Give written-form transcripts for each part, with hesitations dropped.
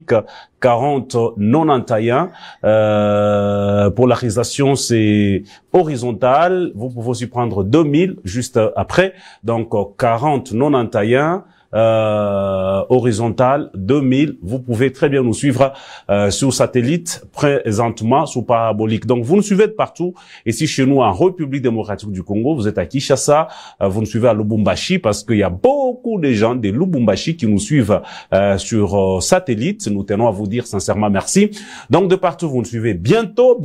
4091. Polarisation, c'est horizontal. Vous pouvez aussi prendre 2000 juste après. Donc 4091. Horizontal 2000. Vous pouvez très bien nous suivre sur satellite, présentement sous parabolique. Donc vous nous suivez de partout. Ici chez nous en République démocratique du Congo, vous êtes à Kinshasa, vous nous suivez à Lubumbashi parce qu'il y a beaucoup de gens de Lubumbashi qui nous suivent sur satellite. Nous tenons à vous dire sincèrement merci. Donc de partout vous nous suivez. Bientôt,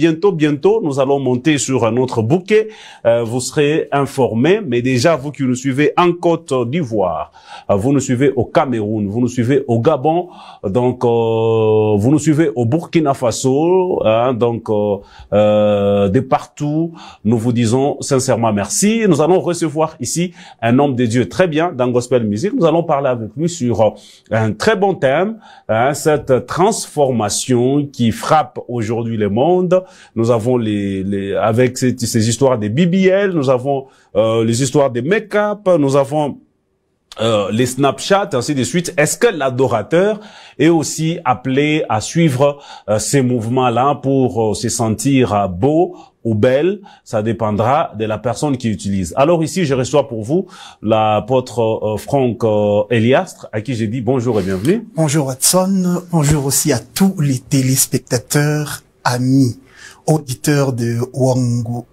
nous allons monter sur un autre bouquet. Vous serez informés. Mais déjà vous qui nous suivez en Côte d'Ivoire, vous nous suivez au Cameroun, vous nous suivez au Gabon, donc vous nous suivez au Burkina Faso, de partout, nous vous disons sincèrement merci. Nous allons recevoir ici un homme de Dieu très bien dans Gospel Music. Nous allons parler avec lui sur un très bon thème, cette transformation qui frappe aujourd'hui le monde. Nous avons avec ces histoires des BBL, nous avons les histoires des make-up, nous avons les Snapchat, ainsi de suite. Est-ce que l'adorateur est aussi appelé à suivre ces mouvements-là pour se sentir beau ou belle? Ça dépendra de la personne qui utilise. Alors ici, je reçois pour vous l'apôtre Franck Eliastre, à qui j'ai dit bonjour et bienvenue. Bonjour Watson, bonjour aussi à tous les téléspectateurs, amis, auditeurs de Wangu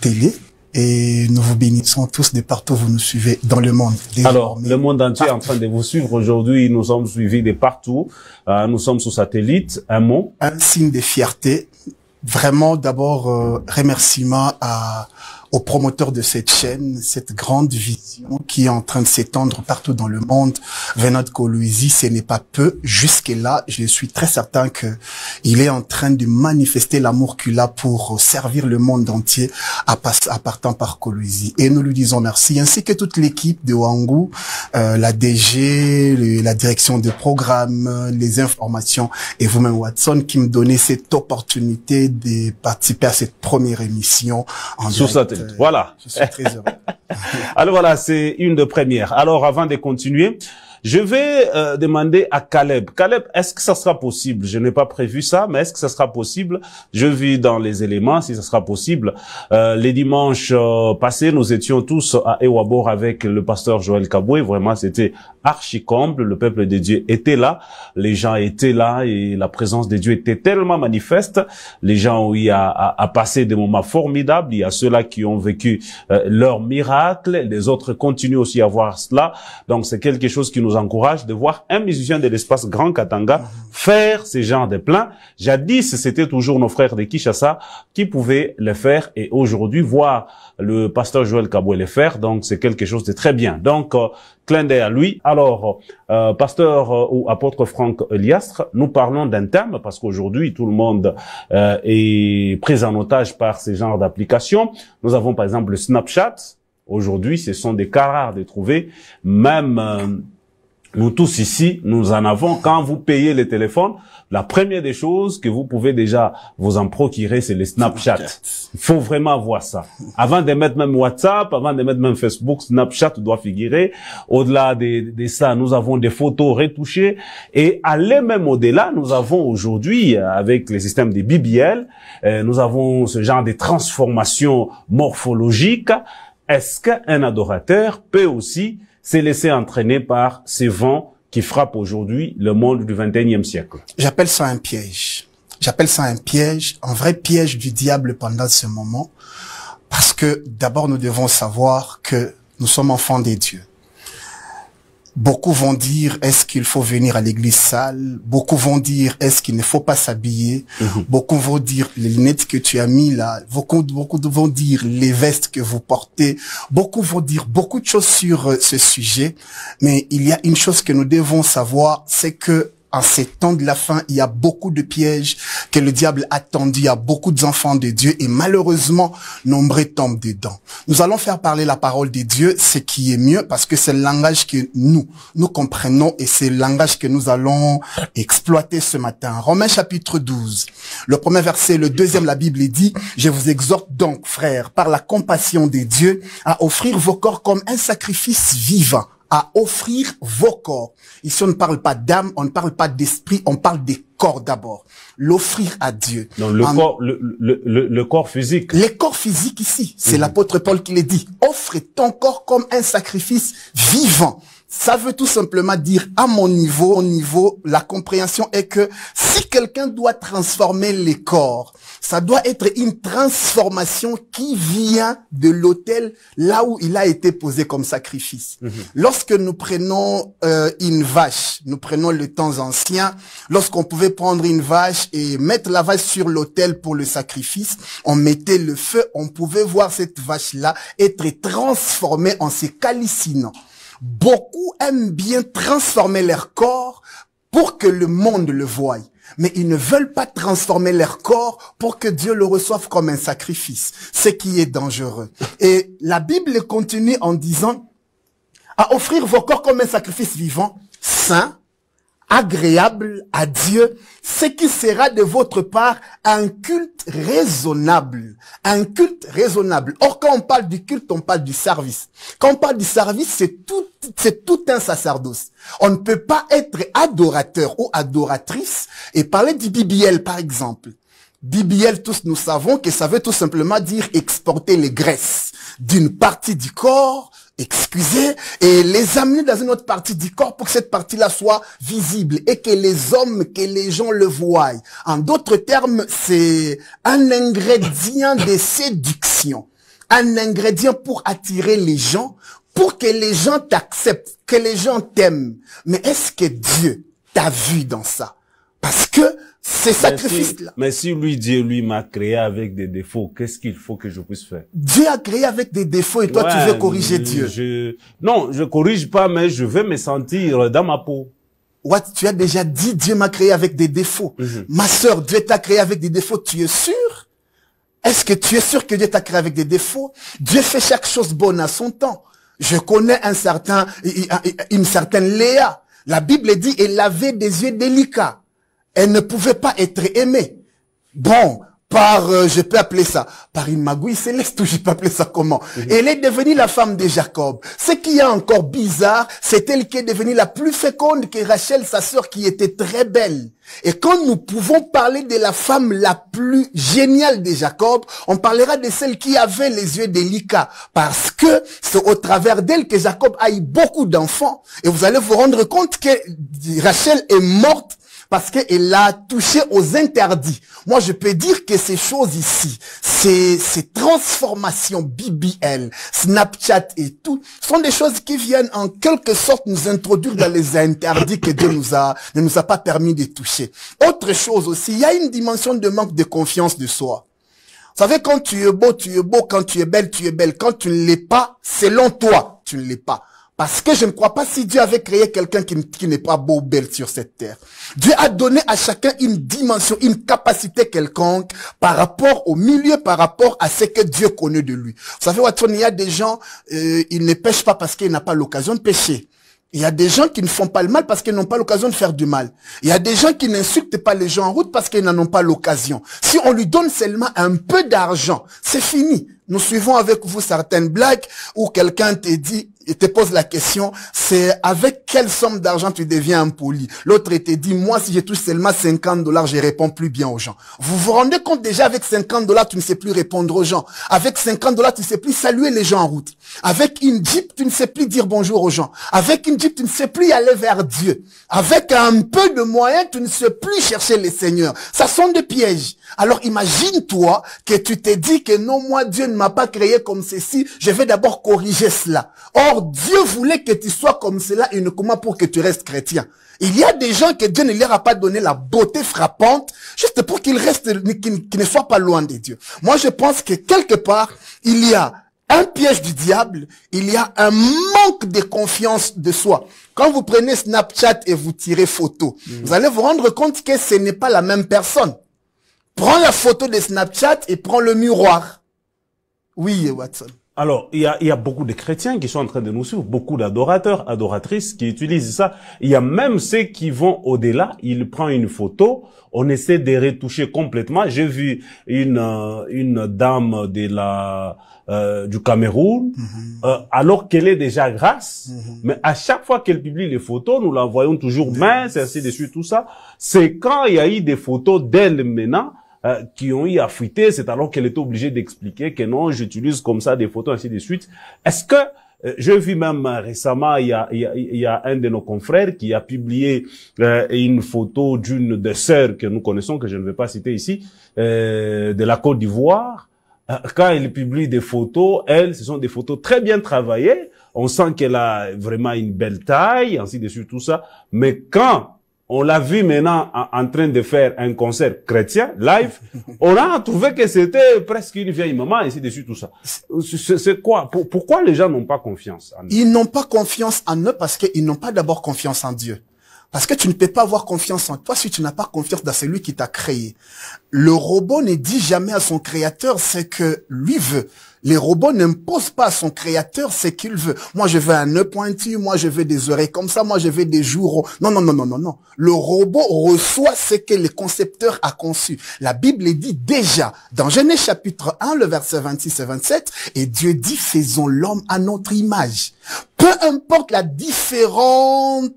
Télé. Et nous vous bénissons tous de partout où vous nous suivez dans le monde. Alors, le monde entier est en train de vous suivre aujourd'hui. Nous sommes suivis de partout. Nous sommes sous satellite. Un mot? Un signe de fierté. Vraiment, d'abord, remerciement aux promoteurs de cette chaîne, cette grande vision qui est en train de s'étendre partout dans le monde. Venant de Kolwezi, ce n'est pas peu. Jusque-là, je suis très certain que il est en train de manifester l'amour qu'il a pour servir le monde entier à partant par Kolwezi. Et nous lui disons merci, ainsi que toute l'équipe de Wangu, la DG, la direction de programme, les informations, et vous-même Watson, qui me donnez cette opportunité de participer à cette première émission en direct. Voilà. Je suis très heureux. Alors voilà, c'est une de premières. Alors avant de continuer, je vais demander à Caleb. Caleb, est-ce que ça sera possible? Je n'ai pas prévu ça, mais est-ce que ça sera possible? Je vis dans les éléments, si ça sera possible. Les dimanches passés, nous étions tous à Ewabor avec le pasteur Joël Kaboué. Vraiment, c'était archi comble. Le peuple de Dieu était là. Les gens étaient là et la présence de Dieu était tellement manifeste. Les gens ont eu à passer des moments formidables. Il y a ceux-là qui ont vécu leur miracle. Les autres continuent aussi à voir cela. Donc, c'est quelque chose qui nous encourage de voir un musicien de l'espace Grand Katanga faire ce genre de plans. Jadis, c'était toujours nos frères de Kinshasa qui pouvaient le faire, et aujourd'hui, voir le pasteur Joël Kaboué le faire, donc c'est quelque chose de très bien. Donc, clin d'œil à lui. Alors, pasteur ou apôtre Franck Eliastre, nous parlons d'un thème parce qu'aujourd'hui, tout le monde est pris en otage par ce genre d'applications. Nous avons par exemple le Snapchat. Aujourd'hui, ce sont des cas rares de trouver, même nous tous ici, nous en avons. Quand vous payez les téléphones, la première des choses que vous pouvez déjà vous en procurer, c'est les Snapchat. Il faut vraiment voir ça. Avant de mettre même WhatsApp, avant de mettre même Facebook, Snapchat doit figurer. Au-delà de ça, nous avons des photos retouchées. Et aller même au-delà, nous avons aujourd'hui, avec les systèmes des BBL, nous avons ce genre de transformation morphologique. Est-ce qu'un adorateur peut aussi se laisser entraîner par ces vents qui frappent aujourd'hui le monde du XXIe siècle? J'appelle ça un piège. J'appelle ça un piège, un vrai piège du diable pendant ce moment. Parce que d'abord, nous devons savoir que nous sommes enfants des dieux. Beaucoup vont dire, est-ce qu'il faut venir à l'église sale? Beaucoup vont dire, est-ce qu'il ne faut pas s'habiller? Beaucoup vont dire, les lunettes que tu as mis là. Beaucoup vont dire, les vestes que vous portez. Beaucoup vont dire beaucoup de choses sur ce sujet. Mais il y a une chose que nous devons savoir, c'est que en ces temps de la fin, il y a beaucoup de pièges que le diable a tendus à beaucoup d'enfants de Dieu, et malheureusement, nombreux tombent dedans. Nous allons faire parler la parole de Dieu, ce qui est mieux, parce que c'est le langage que nous comprenons, et c'est le langage que nous allons exploiter ce matin. Romains chapitre 12, le premier verset, le deuxième, la Bible dit, « Je vous exhorte donc, frères, par la compassion de Dieu, à offrir vos corps comme un sacrifice vivant, à offrir vos corps. Ici, on ne parle pas d'âme, on ne parle pas d'esprit, on parle des corps d'abord. L'offrir à Dieu. Donc le corps physique. Les corps physiques ici, c'est l'apôtre Paul qui le dit. Offre ton corps comme un sacrifice vivant. Ça veut tout simplement dire, à mon niveau, la compréhension est que si quelqu'un doit transformer les corps, ça doit être une transformation qui vient de l'autel là où il a été posé comme sacrifice. Lorsque nous prenons une vache, nous prenons le temps ancien, lorsqu'on pouvait prendre une vache et mettre la vache sur l'autel pour le sacrifice, on mettait le feu, on pouvait voir cette vache-là être transformée en se calcinant. Beaucoup aiment bien transformer leur corps pour que le monde le voie. Mais ils ne veulent pas transformer leur corps pour que Dieu le reçoive comme un sacrifice, ce qui est dangereux. Et la Bible continue en disant, à offrir vos corps comme un sacrifice vivant, saint, agréable à Dieu, ce qui sera de votre part un culte raisonnable. Un culte raisonnable. Or, quand on parle du culte, on parle du service. Quand on parle du service, c'est tout un sacerdoce. On ne peut pas être adorateur ou adoratrice et parler du BBL, par exemple. BBL, tous nous savons que ça veut tout simplement dire exporter les graisses d'une partie du corps, excusez, et les amener dans une autre partie du corps pour que cette partie-là soit visible et que les gens le voient. En d'autres termes, c'est un ingrédient de séduction, un ingrédient pour attirer les gens, pour que les gens t'acceptent, que les gens t'aiment. Mais est-ce que Dieu t'a vu dans ça? Parce que ces sacrifices-là. Mais si Dieu m'a créé avec des défauts, qu'est-ce qu'il faut que je puisse faire? Dieu a créé avec des défauts et toi tu veux corriger Dieu. Non, je corrige pas, mais je veux me sentir dans ma peau. Tu as déjà dit Dieu m'a créé avec des défauts. Ma sœur, Dieu t'a créé avec des défauts, tu es sûr? Est-ce que tu es sûr que Dieu t'a créé avec des défauts? Dieu fait chaque chose bonne à son temps. Je connais une certaine Léa. La Bible dit, elle avait des yeux délicats. Elle ne pouvait pas être aimée. Bon, je peux appeler ça, par une magouille céleste, ou je peux appeler ça comment. Elle est devenue la femme de Jacob. Ce qui est encore bizarre, c'est elle qui est devenue la plus féconde que Rachel, sa sœur, qui était très belle. Et quand nous pouvons parler de la femme la plus géniale de Jacob, on parlera de celle qui avait les yeux délicats. Parce que c'est au travers d'elle que Jacob a eu beaucoup d'enfants. Et vous allez vous rendre compte que Rachel est morte parce qu'elle a touché aux interdits. Moi, je peux dire que ces choses ici, ces transformations BBL, Snapchat et tout, sont des choses qui viennent en quelque sorte nous introduire dans les interdits que Dieu ne nous a pas permis de toucher. Autre chose aussi, il y a une dimension de manque de confiance de soi. Vous savez, quand tu es beau, quand tu es belle, tu es belle. Quand tu ne l'es pas, selon toi, tu ne l'es pas. Parce que je ne crois pas si Dieu avait créé quelqu'un qui n'est pas beau ou belle sur cette terre. Dieu a donné à chacun une dimension, une capacité quelconque par rapport au milieu, par rapport à ce que Dieu connaît de lui. Vous savez, Watson, il y a des gens, ils ne pêchent pas parce qu'ils n'ont pas l'occasion de pêcher. Il y a des gens qui ne font pas le mal parce qu'ils n'ont pas l'occasion de faire du mal. Il y a des gens qui n'insultent pas les gens en route parce qu'ils n'en ont pas l'occasion. Si on lui donne seulement un peu d'argent, c'est fini. Nous suivons avec vous certaines blagues où quelqu'un te dit, il te pose la question, c'est avec quelle somme d'argent tu deviens impoli? L'autre te dit, moi si je touche seulement $50, je réponds plus bien aux gens. Vous vous rendez compte déjà, avec $50, tu ne sais plus répondre aux gens. Avec $50, tu ne sais plus saluer les gens en route. Avec une Jeep, tu ne sais plus dire bonjour aux gens. Avec une Jeep, tu ne sais plus aller vers Dieu. Avec un peu de moyens, tu ne sais plus chercher les seigneurs. Ça sont des pièges. Alors imagine-toi que tu te dis que non, moi Dieu ne m'a pas créé comme ceci, je vais d'abord corriger cela. Or, Dieu voulait que tu sois comme cela uniquement pour que tu restes chrétien. Il y a des gens que Dieu ne leur a pas donné la beauté frappante, juste pour qu'ils restent, qu'ils ne soient pas loin de Dieu. Moi, je pense que quelque part, il y a un piège du diable, il y a un manque de confiance de soi. Quand vous prenez Snapchat et vous tirez photo, vous allez vous rendre compte que ce n'est pas la même personne. Prends la photo de Snapchat et prends le miroir. Oui, Watson. Alors, il y a beaucoup de chrétiens qui sont en train de nous suivre, beaucoup d'adorateurs, adoratrices qui utilisent ça. Il y a même ceux qui vont au-delà, ils prennent une photo, on essaie de retoucher complètement. J'ai vu une dame du Cameroun, alors qu'elle est déjà grasse, mais à chaque fois qu'elle publie les photos, nous la voyons toujours mince, et ainsi de suite, tout ça. C'est quand il y a eu des photos d'elle maintenant, qui ont eu à fuiter, c'est alors qu'elle était obligée d'expliquer que non, j'utilise comme ça des photos, ainsi de suite. Est-ce que, je vis même récemment, il y a un de nos confrères qui a publié une photo d'une des sœurs que nous connaissons, que je ne vais pas citer ici, de la Côte d'Ivoire. Quand elle publie des photos, ce sont des photos très bien travaillées. On sent qu'elle a vraiment une belle taille, ainsi de suite, tout ça. Mais quand on l'a vu maintenant en train de faire un concert chrétien, live, on a trouvé que c'était presque une vieille maman, ainsi de suite, tout ça. C'est quoi? Pourquoi les gens n'ont pas confiance en eux? Ils n'ont pas confiance en eux parce qu'ils n'ont pas d'abord confiance en Dieu. Parce que tu ne peux pas avoir confiance en toi si tu n'as pas confiance dans celui qui t'a créé. Le robot ne dit jamais à son créateur ce que lui veut. Les robots n'imposent pas à son créateur ce qu'il veut. Moi, je veux un nœud pointu, moi, je veux des oreilles comme ça, moi, je veux des joues ronds. Non, non, non, non, non, non. Le robot reçoit ce que le concepteur a conçu. La Bible dit déjà, dans Genèse chapitre 1, le verset 26 et 27, et Dieu dit, faisons l'homme à notre image. Peu importe la différence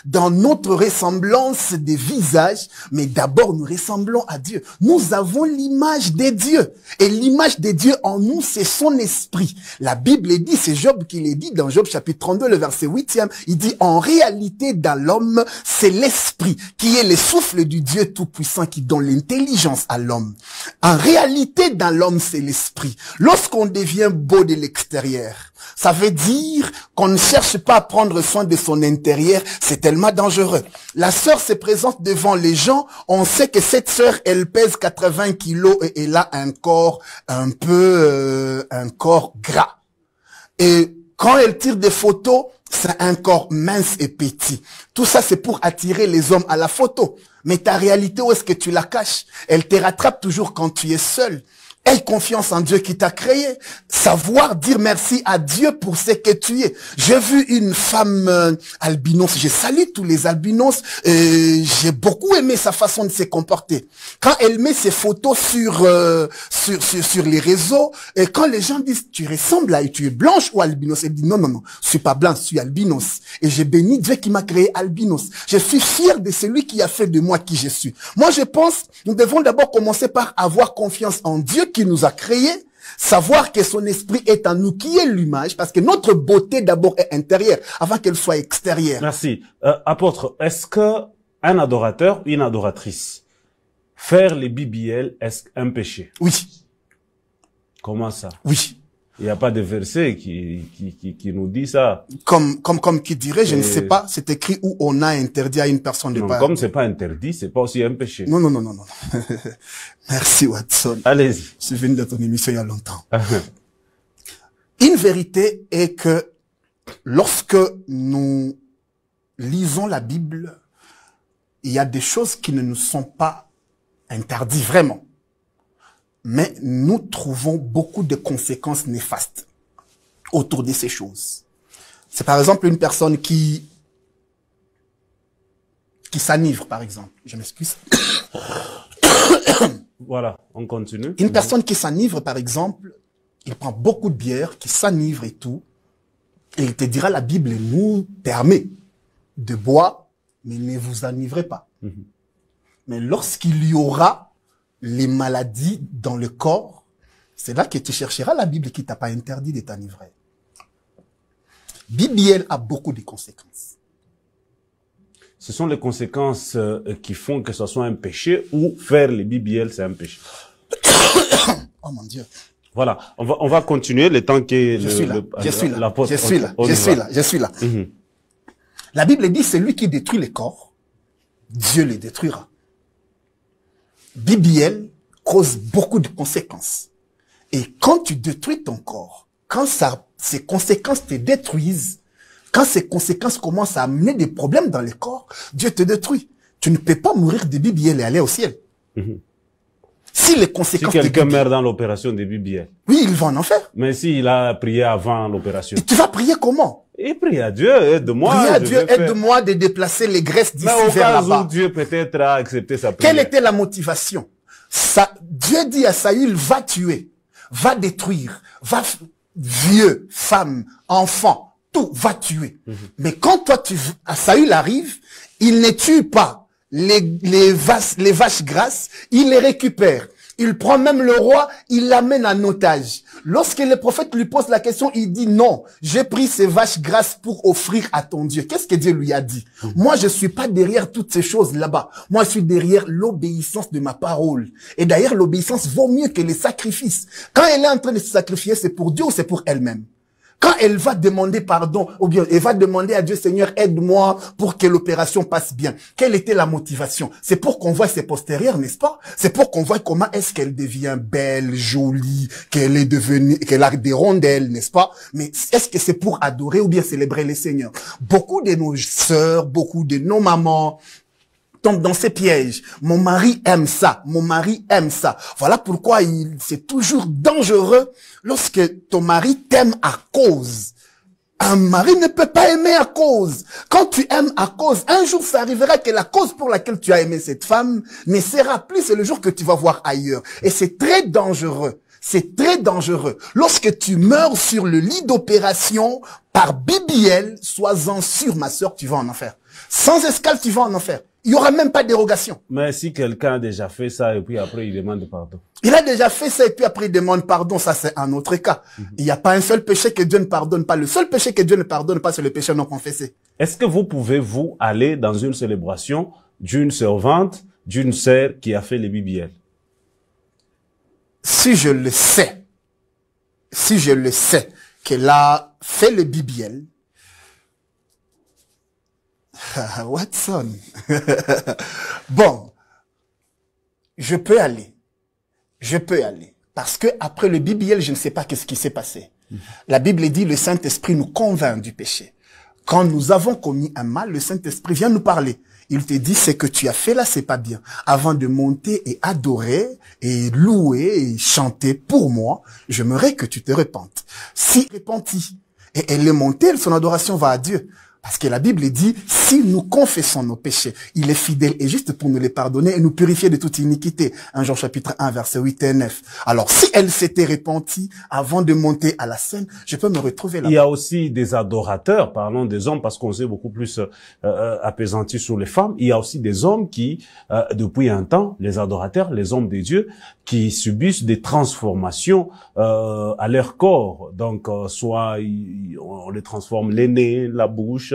dans notre ressemblance des visages, mais d'abord nous ressemblons à Dieu. Nous avons l'image de Dieu. Et l'image de Dieu en nous, c'est son esprit. La Bible dit, c'est Job qui l'a dit dans Job chapitre 32, le verset 8e, il dit, en réalité dans l'homme, c'est l'esprit qui est le souffle du Dieu Tout-Puissant qui donne l'intelligence à l'homme. En réalité dans l'homme, c'est l'esprit. Lorsqu'on devient beau de l'extérieur, ça veut dire qu'on ne cherche pas à prendre soin de son intérieur, c'est tellement dangereux. La sœur se présente devant les gens, on sait que cette sœur, elle pèse 80 kilos et elle a un corps un corps gras. Et quand elle tire des photos, c'est un corps mince et petit. Tout ça, c'est pour attirer les hommes à la photo. Mais ta réalité, où est-ce que tu la caches? Elle te rattrape toujours quand tu es seul. Aie confiance en Dieu qui t'a créé. Savoir dire merci à Dieu pour ce que tu es. J'ai vu une femme albinos. Je salue tous les albinos. J'ai beaucoup aimé sa façon de se comporter. Quand elle met ses photos sur les réseaux, et quand les gens disent tu ressembles à, tu es blanche ou albinos, elle dit non, non, non, je suis pas blanche, je suis albinos. Et j'ai béni Dieu qui m'a créé albinos. Je suis fier de celui qui a fait de moi qui je suis. Moi, je pense, nous devons d'abord commencer par avoir confiance en Dieu qui nous a créés, savoir que son esprit est en nous, qui est l'image, parce que notre beauté d'abord est intérieure, avant qu'elle soit extérieure. Merci. Apôtre, est-ce que un adorateur, une adoratrice, faire les BBL, est-ce un péché? Oui. Comment ça? Oui. Il n'y a pas de verset qui nous dit ça. Comme qui dirait, je ne sais pas, c'est écrit où on a interdit à une personne de pas. Comme c'est pas interdit, c'est pas aussi un péché. Non, non, non, non, non. Merci Watson. Allez-y. Je suis venu dans ton émission il y a longtemps. Une vérité est que lorsque nous lisons la Bible, il y a des choses qui ne nous sont pas interdites vraiment. Mais nous trouvons beaucoup de conséquences néfastes autour de ces choses. C'est par exemple une personne qui s'enivre, par exemple. Je m'excuse. Voilà, on continue. Une personne qui s'enivre, par exemple, il prend beaucoup de bière, qui s'enivre et tout, et il te dira, la Bible nous permet de boire, mais ne vous enivrez pas. Mais lorsqu'il y aura les maladies dans le corps, c'est là que tu chercheras la Bible qui t'a pas interdit de t'enivrer. BBL a beaucoup de conséquences. Ce sont les conséquences qui font que ce soit un péché, ou faire les BBL, c'est un péché. Oh mon Dieu. Voilà, on va continuer le temps que je suis là. La Bible dit, celui qui détruit le corps, Dieu le détruira. BBL cause beaucoup de conséquences. Et quand tu détruis ton corps, quand ces conséquences te détruisent, quand ces conséquences commencent à amener des problèmes dans le corps, Dieu te détruit. Tu ne peux pas mourir de BBL et aller au ciel. Si les Si conséquences quelqu'un de meurt dans l'opération de BBL. oui, il va en enfer. Mais s'il a prié avant l'opération. Et tu vas prier comment? Et prie à Dieu, aide-moi. Prier à je Dieu, vais faire. aide-moi de déplacer les graisses d'ici Mais au vers cas où là-bas. Dieu peut-être a accepté sa prière. Quelle était la motivation? Dieu dit à Saül, va tuer, va détruire, vieux, femme, enfant, tout, va tuer. Mais quand toi, Saül arrive, il ne tue pas les vaches grasses, il les récupère. Il prend même le roi, il l'amène en otage. Lorsque le prophète lui pose la question, il dit non, j'ai pris ces vaches grasses pour offrir à ton Dieu. Qu'est-ce que Dieu lui a dit? Moi, je suis pas derrière toutes ces choses là-bas. Moi, je suis derrière l'obéissance de ma parole. Et d'ailleurs, l'obéissance vaut mieux que les sacrifices. Quand elle est en train de se sacrifier, c'est pour Dieu ou c'est pour elle-même? Quand elle va demander pardon, ou bien elle va demander à Dieu, Seigneur, aide-moi pour que l'opération passe bien. Quelle était la motivation? C'est pour qu'on voit ses postérieurs, n'est-ce pas? C'est pour qu'on voit comment est-ce qu'elle devient belle, jolie, qu'elle est devenue, qu'elle a des rondelles, n'est-ce pas? Mais est-ce que c'est pour adorer ou bien célébrer le Seigneur? Beaucoup de nos sœurs, beaucoup de nos mamans, tombe dans ces pièges. Mon mari aime ça. Mon mari aime ça. Voilà pourquoi c'est toujours dangereux lorsque ton mari t'aime à cause. Un mari ne peut pas aimer à cause. Quand tu aimes à cause, un jour ça arrivera que la cause pour laquelle tu as aimé cette femme ne sera plus, c'est le jour que tu vas voir ailleurs. Et c'est très dangereux. C'est très dangereux. Lorsque tu meurs sur le lit d'opération par BBL, sois-en sûr, ma sœur, tu vas en enfer. Sans escale, tu vas en enfer. Il y aura même pas de dérogation. Mais si quelqu'un a déjà fait ça et puis après il demande pardon. Il a déjà fait ça et puis après il demande pardon, ça c'est un autre cas. Il n'y a pas un seul péché que Dieu ne pardonne pas. Le seul péché que Dieu ne pardonne pas, c'est le péché non confessé. Est-ce que vous pouvez, vous, aller dans une célébration d'une servante, d'une sœur qui a fait les BBL? Si je le sais qu'elle a fait le BBL, Watson. Bon, je peux aller. Parce que après le BBL, je ne sais pas qu'est-ce qui s'est passé. La Bible dit, le Saint-Esprit nous convainc du péché. Quand nous avons commis un mal, le Saint-Esprit vient nous parler. Il te dit, ce que tu as fait là, c'est pas bien. Avant de monter et adorer, et louer, et chanter pour moi, j'aimerais que tu te repentes. Si repentis, et elle est montée, son adoration va à Dieu. Parce que la Bible dit, si nous confessons nos péchés, il est fidèle et juste pour nous les pardonner et nous purifier de toute iniquité. 1 Jean chapitre 1, versets 8 et 9. Alors, si elle s'était repentie avant de monter à la scène, je peux me retrouver là. Il y a aussi des adorateurs, parlons des hommes parce qu'on s'est beaucoup plus apaisanti sur les femmes. Il y a aussi des hommes qui, depuis un temps, les adorateurs, les hommes de Dieu, qui subissent des transformations à leur corps. Donc, soit on les transforme les nez, la bouche,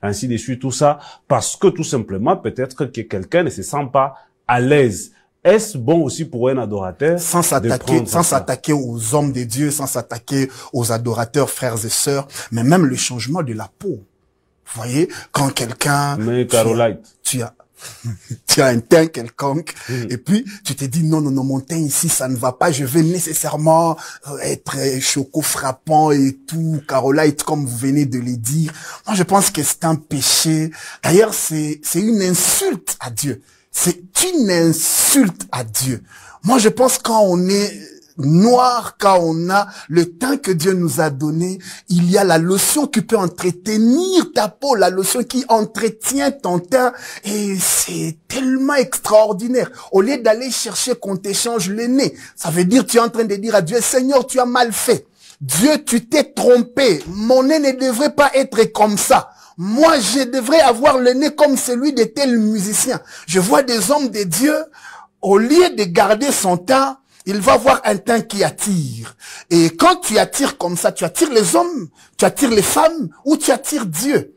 ainsi de suite, tout ça, parce que tout simplement, peut-être que quelqu'un ne se sent pas à l'aise. Est-ce bon aussi pour un adorateur sans s'attaquer aux hommes de Dieu, sans s'attaquer aux adorateurs, frères et sœurs, mais même le changement de la peau. Vous voyez, quand quelqu'un... Mais Caroline, tu as un teint quelconque, et puis tu te dis non, mon teint ici, ça ne va pas, je vais nécessairement être choco frappant et tout, Carolite, comme vous venez de le dire. Moi, je pense que c'est un péché. D'ailleurs, c'est une insulte à Dieu. C'est une insulte à Dieu. Moi, je pense quand on est noir, quand on a le teint que Dieu nous a donné, il y a la lotion qui peut entretenir ta peau, la lotion qui entretient ton teint, et c'est tellement extraordinaire. Au lieu d'aller chercher qu'on t'échange le nez, ça veut dire tu es en train de dire à Dieu, Seigneur, tu as mal fait. Dieu, tu t'es trompé. Mon nez ne devrait pas être comme ça. Moi, je devrais avoir le nez comme celui de tel musicien. Je vois des hommes de Dieu, au lieu de garder son teint, il va avoir un teint qui attire. Et quand tu attires comme ça, tu attires les hommes, tu attires les femmes, ou tu attires Dieu.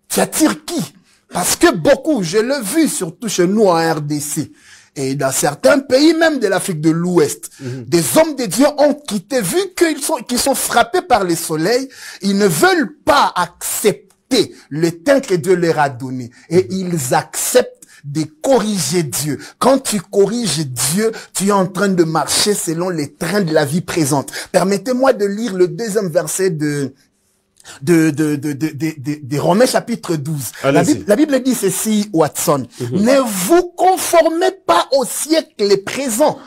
Tu attires qui? Parce que beaucoup, je l'ai vu surtout chez nous en RDC, et dans certains pays même de l'Afrique de l'Ouest, des hommes de Dieu ont quitté, vu qu'ils sont frappés par le soleil, ils ne veulent pas accepter le teint que Dieu leur a donné. Et ils acceptent de corriger Dieu. Quand tu corriges Dieu, tu es en train de marcher selon les trains de la vie présente. Permettez-moi de lire le deuxième verset de Romains chapitre 12. La Bible dit ceci, Watson. Ne vous conformez pas au siècle présent,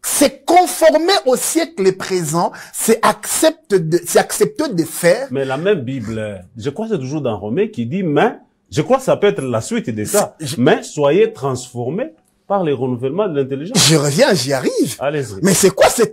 C'est conformer au siècle présent, c'est accepter de faire. Mais la même Bible, je crois que c'est toujours dans Romains qui dit, mais, je crois que ça peut être la suite de ça, mais soyez transformés par les renouvellements de l'intelligence. Je reviens, j'y arrive. Allez-y. Mais c'est quoi ce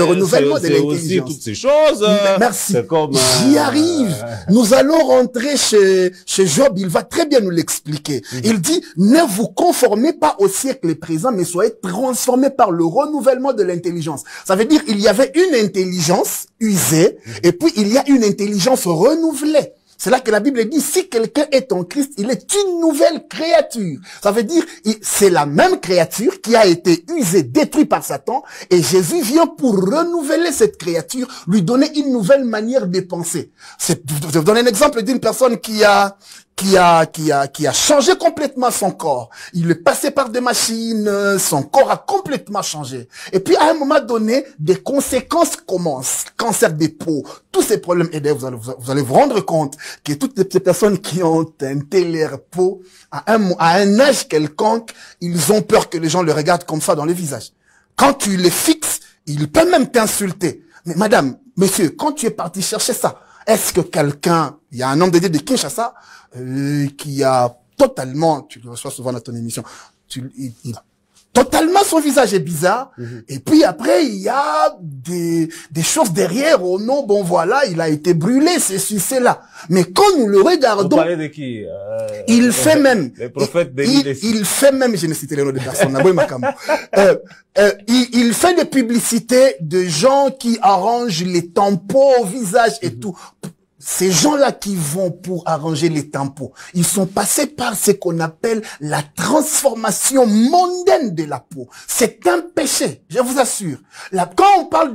renouvellement de l'intelligence? C'est aussi toutes ces choses. Merci. Comme, j'y arrive. Nous allons rentrer chez Job. Il va très bien nous l'expliquer. Il dit, ne vous conformez pas au siècle présent, mais soyez transformés par le renouvellement de l'intelligence. Ça veut dire, il y avait une intelligence usée, et puis il y a une intelligence renouvelée. C'est là que la Bible dit, si quelqu'un est en Christ, il est une nouvelle créature. Ça veut dire, c'est la même créature qui a été usée, détruite par Satan, et Jésus vient pour renouveler cette créature, lui donner une nouvelle manière de penser. Je vais vous donner un exemple d'une personne qui a changé complètement son corps. Il est passé par des machines, son corps a complètement changé. Et puis, à un moment donné, des conséquences commencent. Cancer des peaux, tous ces problèmes. Et vous allez vous rendre compte que toutes ces personnes qui ont teinté leur peau, à un âge quelconque, ils ont peur que les gens le regardent comme ça dans le visage. Quand tu les fixes, ils peuvent même t'insulter. Mais madame, monsieur, quand tu es parti chercher ça, est-ce que quelqu'un, il y a un homme de Dieu de Kinshasa, qui a totalement, tu le reçois souvent dans ton émission, totalement son visage est bizarre, et puis après il y a des choses derrière, oh non, bon voilà, il a été brûlé, c'est là. Mais quand nous le regardons, vous parlez de qui il fait même, les prophètes il fait même, je ne cite les noms de personnes, il fait des publicités de gens qui arrangent les tampons au visage et tout. Ces gens-là qui vont pour arranger les tampons, ils sont passés par ce qu'on appelle la transformation mondaine de la peau. C'est un péché, je vous assure. Là, quand on parle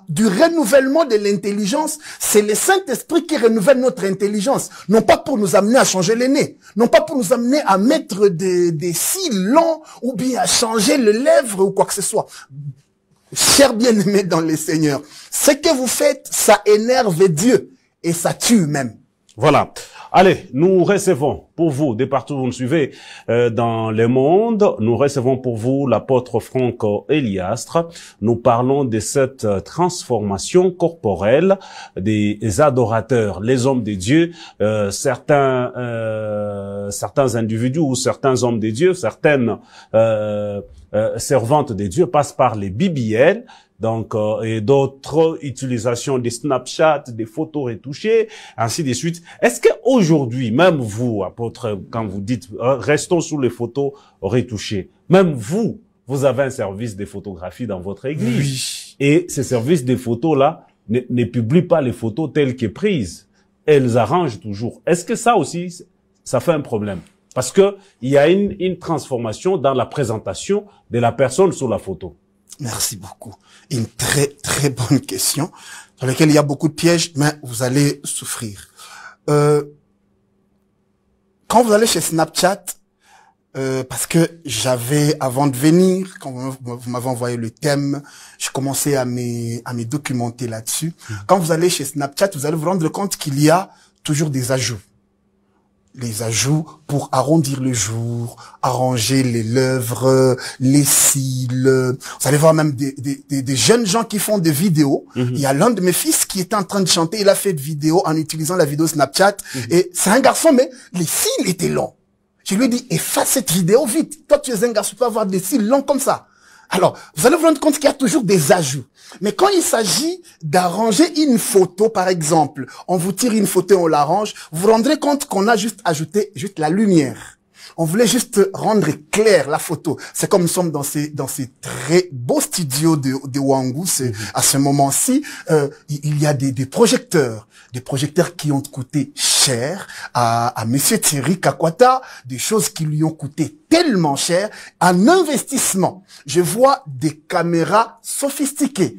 du renouvellement de l'intelligence, c'est le Saint-Esprit qui renouvelle notre intelligence. Non pas pour nous amener à changer les nez, non pas pour nous amener à mettre des cils longs ou bien à changer les lèvres ou quoi que ce soit. Chers bien-aimés dans les Seigneurs, ce que vous faites, ça énerve Dieu. Et ça tue même. Voilà. Allez, nous recevons pour vous, de partout où vous nous suivez dans le monde, nous recevons pour vous l'apôtre Franck Eliastre. Nous parlons de cette transformation corporelle des adorateurs, les hommes de Dieu, certains individus ou certains hommes de Dieu, certaines servantes de Dieu passent par les BBL. Donc, et d'autres utilisations des Snapchat, des photos retouchées, ainsi de suite. Est-ce que aujourd'hui, même vous, apôtre, quand vous dites restons sous les photos retouchées, même vous avez un service de photographie dans votre église. Oui. Et ces services de photos-là ne publient pas les photos telles que prises. Elles arrangent toujours. Est-ce que ça aussi, ça fait un problème? Parce que il y a une transformation dans la présentation de la personne sur la photo. Merci beaucoup. Une très, très bonne question, dans laquelle il y a beaucoup de pièges, mais vous allez souffrir. Quand vous allez chez Snapchat, parce que j'avais, avant de venir, quand vous m'avez envoyé le thème, je commençais à me documenter là-dessus. Quand vous allez chez Snapchat, vous allez vous rendre compte qu'il y a toujours des ajouts. Les ajouts pour arrondir le jour, arranger les lèvres, les cils. Vous allez voir même des jeunes gens qui font des vidéos. Il y a l'un de mes fils qui était en train de chanter, il a fait de vidéos en utilisant la vidéo Snapchat. Et c'est un garçon, mais les cils étaient longs. Je lui ai dit, efface cette vidéo vite. Toi, tu es un garçon, tu peux avoir des cils longs comme ça. Alors, vous allez vous rendre compte qu'il y a toujours des ajouts. Mais quand il s'agit d'arranger une photo, par exemple, on vous tire une photo et on l'arrange, vous vous rendrez compte qu'on a juste ajouté la lumière. On voulait juste rendre clair la photo. C'est comme nous sommes dans ces très beaux studios de Wangu. À ce moment-ci, il y a des projecteurs qui ont coûté cher à Monsieur Thierry Kakwata, des choses qui lui ont coûté tellement cher, un investissement. Je vois des caméras sophistiquées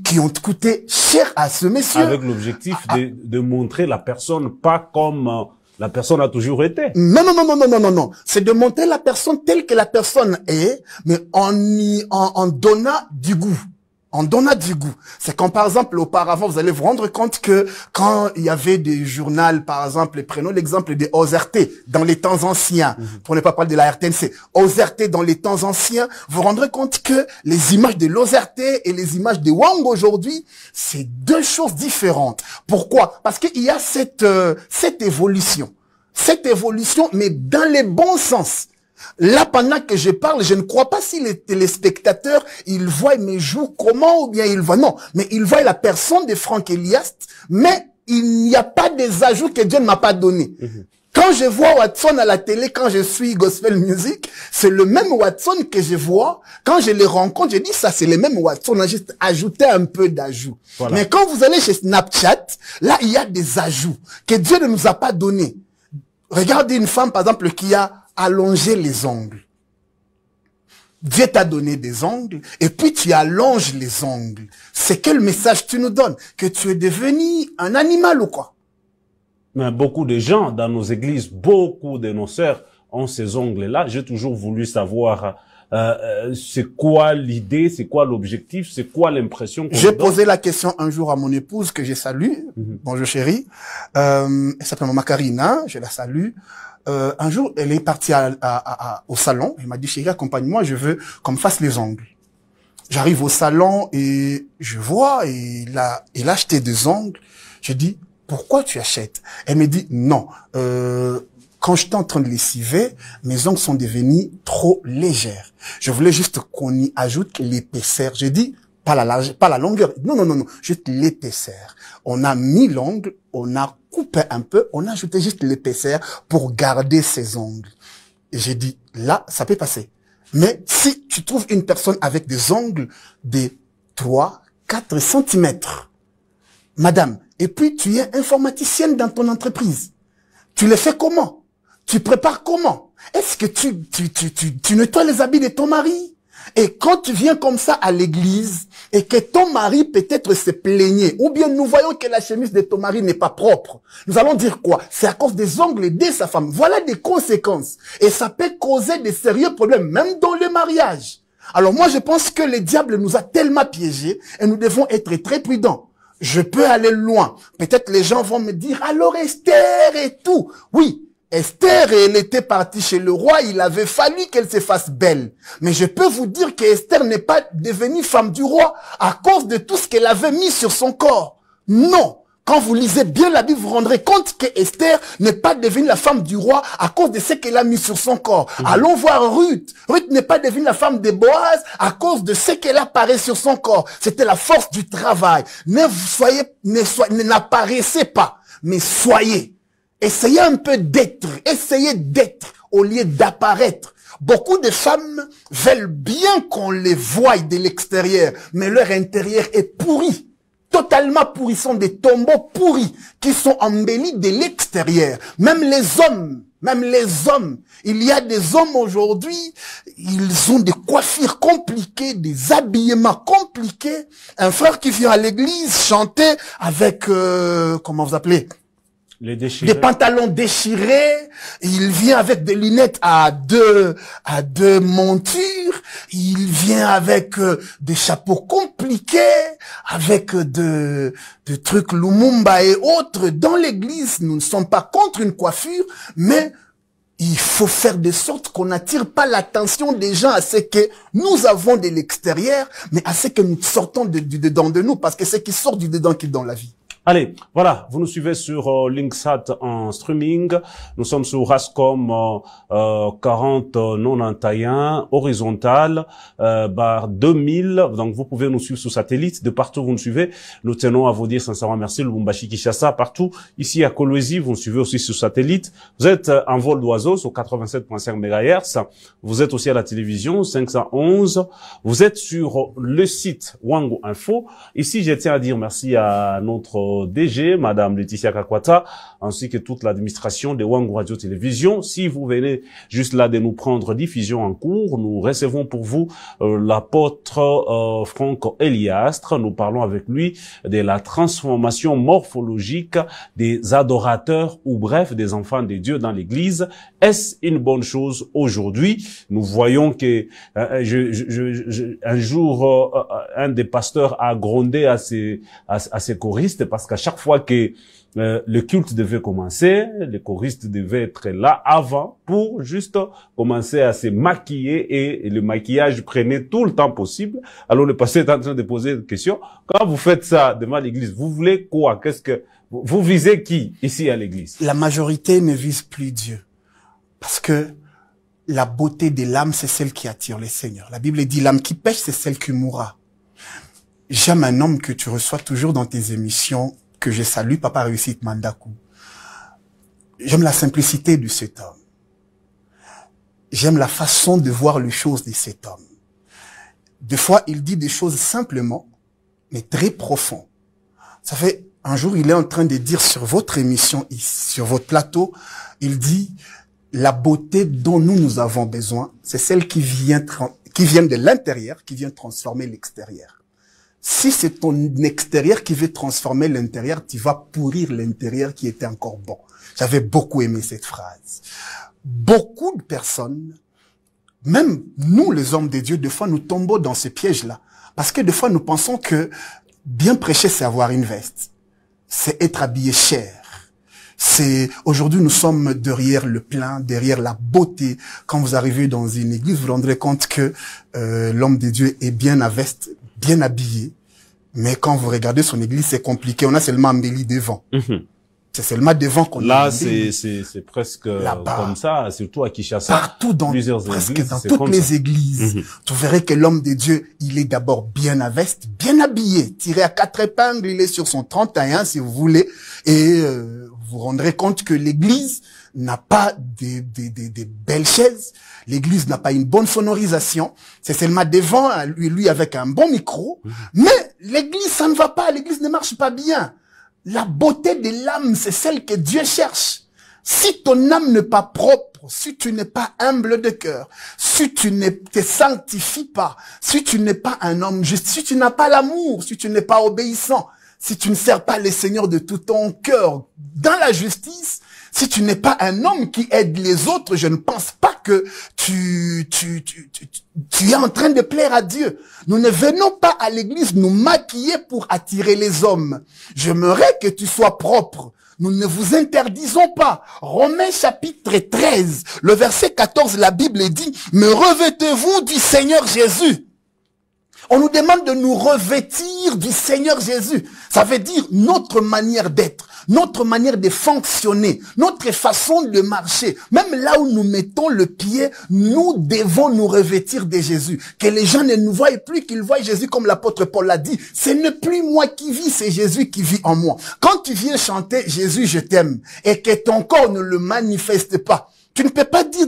qui ont coûté cher à ce monsieur. Avec l'objectif de montrer la personne pas comme la personne a toujours été. Non. C'est de montrer la personne telle que la personne est, mais en donnant du goût. on donne du goût. C'est quand, par exemple, auparavant, vous allez vous rendre compte que quand il y avait des journaux, par exemple, prenons l'exemple des OZRT dans les temps anciens, pour ne pas parler de la RTNC, OZRT dans les temps anciens, vous vous rendrez compte que les images de l'OZRT et les images de Wang aujourd'hui, c'est deux choses différentes. Pourquoi? Parce qu'il y a cette évolution. Cette évolution, mais dans les bons sens. Là, pendant que je parle, je ne crois pas si les téléspectateurs, ils voient mes joues comment ou bien ils voient, non, mais ils voient la personne de Franck Eliast, mais il n'y a pas des ajouts que Dieu ne m'a pas donnés. Quand je vois Watson à la télé, quand je suis gospel music, c'est le même Watson que je vois. Quand je les rencontre, je dis ça, c'est le même Watson. On a juste ajouté un peu d'ajout. Voilà. Mais quand vous allez chez Snapchat, là, il y a des ajouts que Dieu ne nous a pas donnés. Regardez une femme, par exemple, qui a allongé les ongles. Dieu t'a donné des ongles, et puis tu allonges les ongles. C'est quel message tu nous donnes? Que tu es devenu un animal ou quoi? Mais beaucoup de gens dans nos églises, beaucoup de nos sœurs ont ces ongles-là. J'ai toujours voulu savoir c'est quoi l'idée, c'est quoi l'objectif, c'est quoi l'impression. J'ai posé la question un jour à mon épouse que j'ai salue. Bonjour chérie. Elle s'appelle Maman Karina, je la salue. Un jour, elle est partie au salon. Elle m'a dit, chérie, accompagne-moi, je veux qu'on me fasse les ongles. J'arrive au salon et je vois, et il a acheté des ongles. Je dis, pourquoi tu achètes? Elle me dit, non, quand j'étais en train de lessiver, mes ongles sont devenus trop légères. Je voulais juste qu'on y ajoute l'épaisseur. Je dis, pas la longueur. Non, juste l'épaisseur. On a mis l'ongle, on a coupé un peu, on a ajouté juste l'épaisseur pour garder ses ongles. Et j'ai dit, là, ça peut passer. Mais si tu trouves une personne avec des ongles de 3, 4 centimètres, madame, et puis tu es informaticienne dans ton entreprise, tu le fais comment? Tu prépares comment? Est-ce que tu nettoies les habits de ton mari? Et quand tu viens comme ça à l'église, et que ton mari peut-être se plaignait, ou bien nous voyons que la chemise de ton mari n'est pas propre, nous allons dire quoi? C'est à cause des ongles de sa femme. Voilà des conséquences. Et ça peut causer des sérieux problèmes, même dans le mariage. Alors moi, je pense que le diable nous a tellement piégés, et nous devons être très prudents. Je peux aller loin. Peut-être les gens vont me dire, alors Esther et tout. Oui. Esther, elle était partie chez le roi, il avait fallu qu'elle se fasse belle. Mais je peux vous dire que Esther n'est pas devenue femme du roi à cause de tout ce qu'elle avait mis sur son corps. Non. Quand vous lisez bien la Bible, vous vous rendrez compte que Esther n'est pas devenue la femme du roi à cause de ce qu'elle a mis sur son corps. Allons voir Ruth. Ruth n'est pas devenue la femme de Boaz à cause de ce qu'elle apparaît sur son corps. C'était la force du travail. N'apparaissez pas, mais soyez. Essayez un peu d'être, essayez d'être au lieu d'apparaître. Beaucoup de femmes veulent bien qu'on les voie de l'extérieur, mais leur intérieur est pourri, totalement pourri. Ils sont des tombeaux pourris qui sont embellis de l'extérieur. Même les hommes, il y a des hommes aujourd'hui, ils ont des coiffures compliquées, des habillements compliqués. Un frère qui vient à l'église chanter avec, comment vous appelez? Des pantalons déchirés, il vient avec des lunettes à deux montures, il vient avec des chapeaux compliqués, avec de trucs Lumumba et autres. Dans l'église, nous ne sommes pas contre une coiffure, mais il faut faire de sorte qu'on n'attire pas l'attention des gens à ce que nous avons de l'extérieur, mais à ce que nous sortons du dedans de nous, parce que c'est qui sort du dedans qui est dans la vie. Allez, voilà, vous nous suivez sur Linksat en streaming. Nous sommes sur Rascom 4091 horizontal barre 2000. Donc vous pouvez nous suivre sur satellite de partout où vous nous suivez. Nous tenons à vous dire sincèrement merci. Lubumbashi, Kinshasa, partout. Ici à Kolwezi, vous nous suivez aussi sur satellite. Vous êtes en vol d'oiseau sur 87.5 MHz. Vous êtes aussi à la télévision 511. Vous êtes sur le site Wango Info. Ici, je tiens à dire merci à notre DG, Madame Laetitia Kakwata, ainsi que toute l'administration de Wangu Radio Télévision. Si vous venez juste là de nous prendre diffusion en cours, nous recevons pour vous l'apôtre Franck Eliastre. Nous parlons avec lui de la transformation morphologique des adorateurs ou bref des enfants de Dieu dans l'Église. Est-ce une bonne chose aujourd'hui? Nous voyons que un jour un des pasteurs a grondé à ses choristes parce qu'à chaque fois que le culte devait commencer, les choristes devaient être là avant pour juste commencer à se maquiller et le maquillage prenait tout le temps possible. Alors le pasteur est en train de poser une question. Quand vous faites ça devant l'église, vous voulez quoi? Qu'est-ce que vous visez qui ici à l'église? La majorité ne vise plus Dieu parce que la beauté de l'âme, c'est celle qui attire les seigneurs. La Bible dit l'âme qui pêche, c'est celle qui mourra. J'aime un homme que tu reçois toujours dans tes émissions, que je salue, Papa Réussite Mandakou. J'aime la simplicité de cet homme. J'aime la façon de voir les choses de cet homme. Des fois, il dit des choses simplement, mais très profondes. Ça fait, un jour, il est en train de dire sur votre émission, sur votre plateau, il dit, la beauté dont nous avons besoin, c'est celle qui vient de l'intérieur, qui vient transformer l'extérieur. Si c'est ton extérieur qui veut transformer l'intérieur, tu vas pourrir l'intérieur qui était encore bon. J'avais beaucoup aimé cette phrase. Beaucoup de personnes, même nous les hommes de Dieu, des fois nous tombons dans ce piège-là. Parce que des fois nous pensons que bien prêcher c'est avoir une veste. C'est être habillé cher. C'est aujourd'hui nous sommes derrière le plein, derrière la beauté. Quand vous arrivez dans une église, vous vous rendrez compte que l'homme de Dieu est bien à veste, bien habillé. Mais quand vous regardez son église, c'est compliqué. On a seulement embelli devant. C'est seulement devant qu'on a là, embelli. c'est presque comme ça, surtout à Kinshasa. Partout dans, presque églises, dans toutes les ça. églises. Tu verrais que l'homme de Dieu, il est d'abord bien à veste, bien habillé, tiré à 4 épingles, il est sur son 31, si vous voulez. Et vous rendrez compte que l'église n'a pas des belles chaises. L'église n'a pas une bonne sonorisation. C'est seulement devant, lui avec un bon micro. Mais l'église, ça ne va pas. L'église ne marche pas bien. La beauté de l'âme, c'est celle que Dieu cherche. Si ton âme n'est pas propre, si tu n'es pas humble de cœur, si tu ne te sanctifies pas, si tu n'es pas un homme juste, si tu n'as pas l'amour, si tu n'es pas obéissant, si tu ne sers pas le Seigneur de tout ton cœur dans la justice, si tu n'es pas un homme qui aide les autres, je ne pense pas que tu es en train de plaire à Dieu. Nous ne venons pas à l'église nous maquiller pour attirer les hommes. J'aimerais que tu sois propre. Nous ne vous interdisons pas. Romains chapitre 13, le verset 14, la Bible dit, « Mais revêtez-vous du Seigneur Jésus ». On nous demande de nous revêtir du Seigneur Jésus. Ça veut dire notre manière d'être, notre manière de fonctionner, notre façon de marcher. Même là où nous mettons le pied, nous devons nous revêtir de Jésus. Que les gens ne nous voient plus, qu'ils voient Jésus comme l'apôtre Paul l'a dit. Ce n'est plus moi qui vis, c'est Jésus qui vit en moi. Quand tu viens chanter « Jésus, je t'aime » et que ton corps ne le manifeste pas, tu ne peux pas dire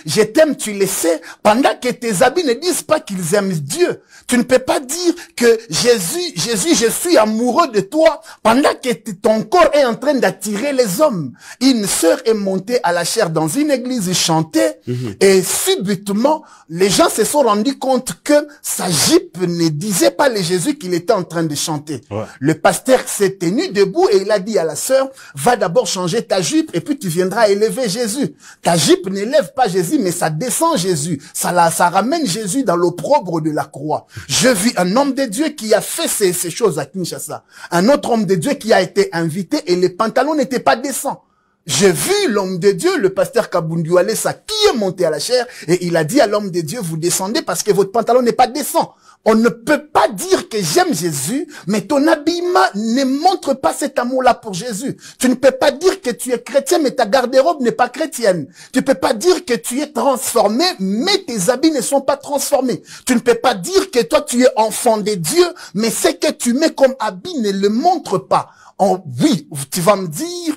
je t'aime, tu le sais, pendant que tes habits ne disent pas qu'ils aiment Dieu. Tu ne peux pas dire que Jésus, je suis amoureux de toi, pendant que ton corps est en train d'attirer les hommes. Une sœur est montée à la chaire dans une église, chantait, et subitement, les gens se sont rendus compte que sa jupe ne disait pas le Jésus qu'il était en train de chanter. Ouais. Le pasteur s'est tenu debout et il a dit à la sœur, va d'abord changer ta jupe et puis tu viendras élever Jésus. Ta jupe n'élève pas Jésus, mais ça descend Jésus. Ça ramène Jésus dans l'opprobre de la croix. Je vis un homme de Dieu qui a fait ces choses à Kinshasa. Un autre homme de Dieu qui a été invité et les pantalons n'étaient pas décents. J'ai vu l'homme de Dieu, le pasteur Kabundu Alessa, qui est monté à la chair et il a dit à l'homme de Dieu, vous descendez parce que votre pantalon n'est pas décent. On ne peut pas dire que j'aime Jésus, mais ton habillement ne montre pas cet amour-là pour Jésus. Tu ne peux pas dire que tu es chrétien, mais ta garde-robe n'est pas chrétienne. Tu ne peux pas dire que tu es transformé, mais tes habits ne sont pas transformés. Tu ne peux pas dire que toi tu es enfant de Dieu, mais ce que tu mets comme habit ne le montre pas. Oui, tu vas me dire,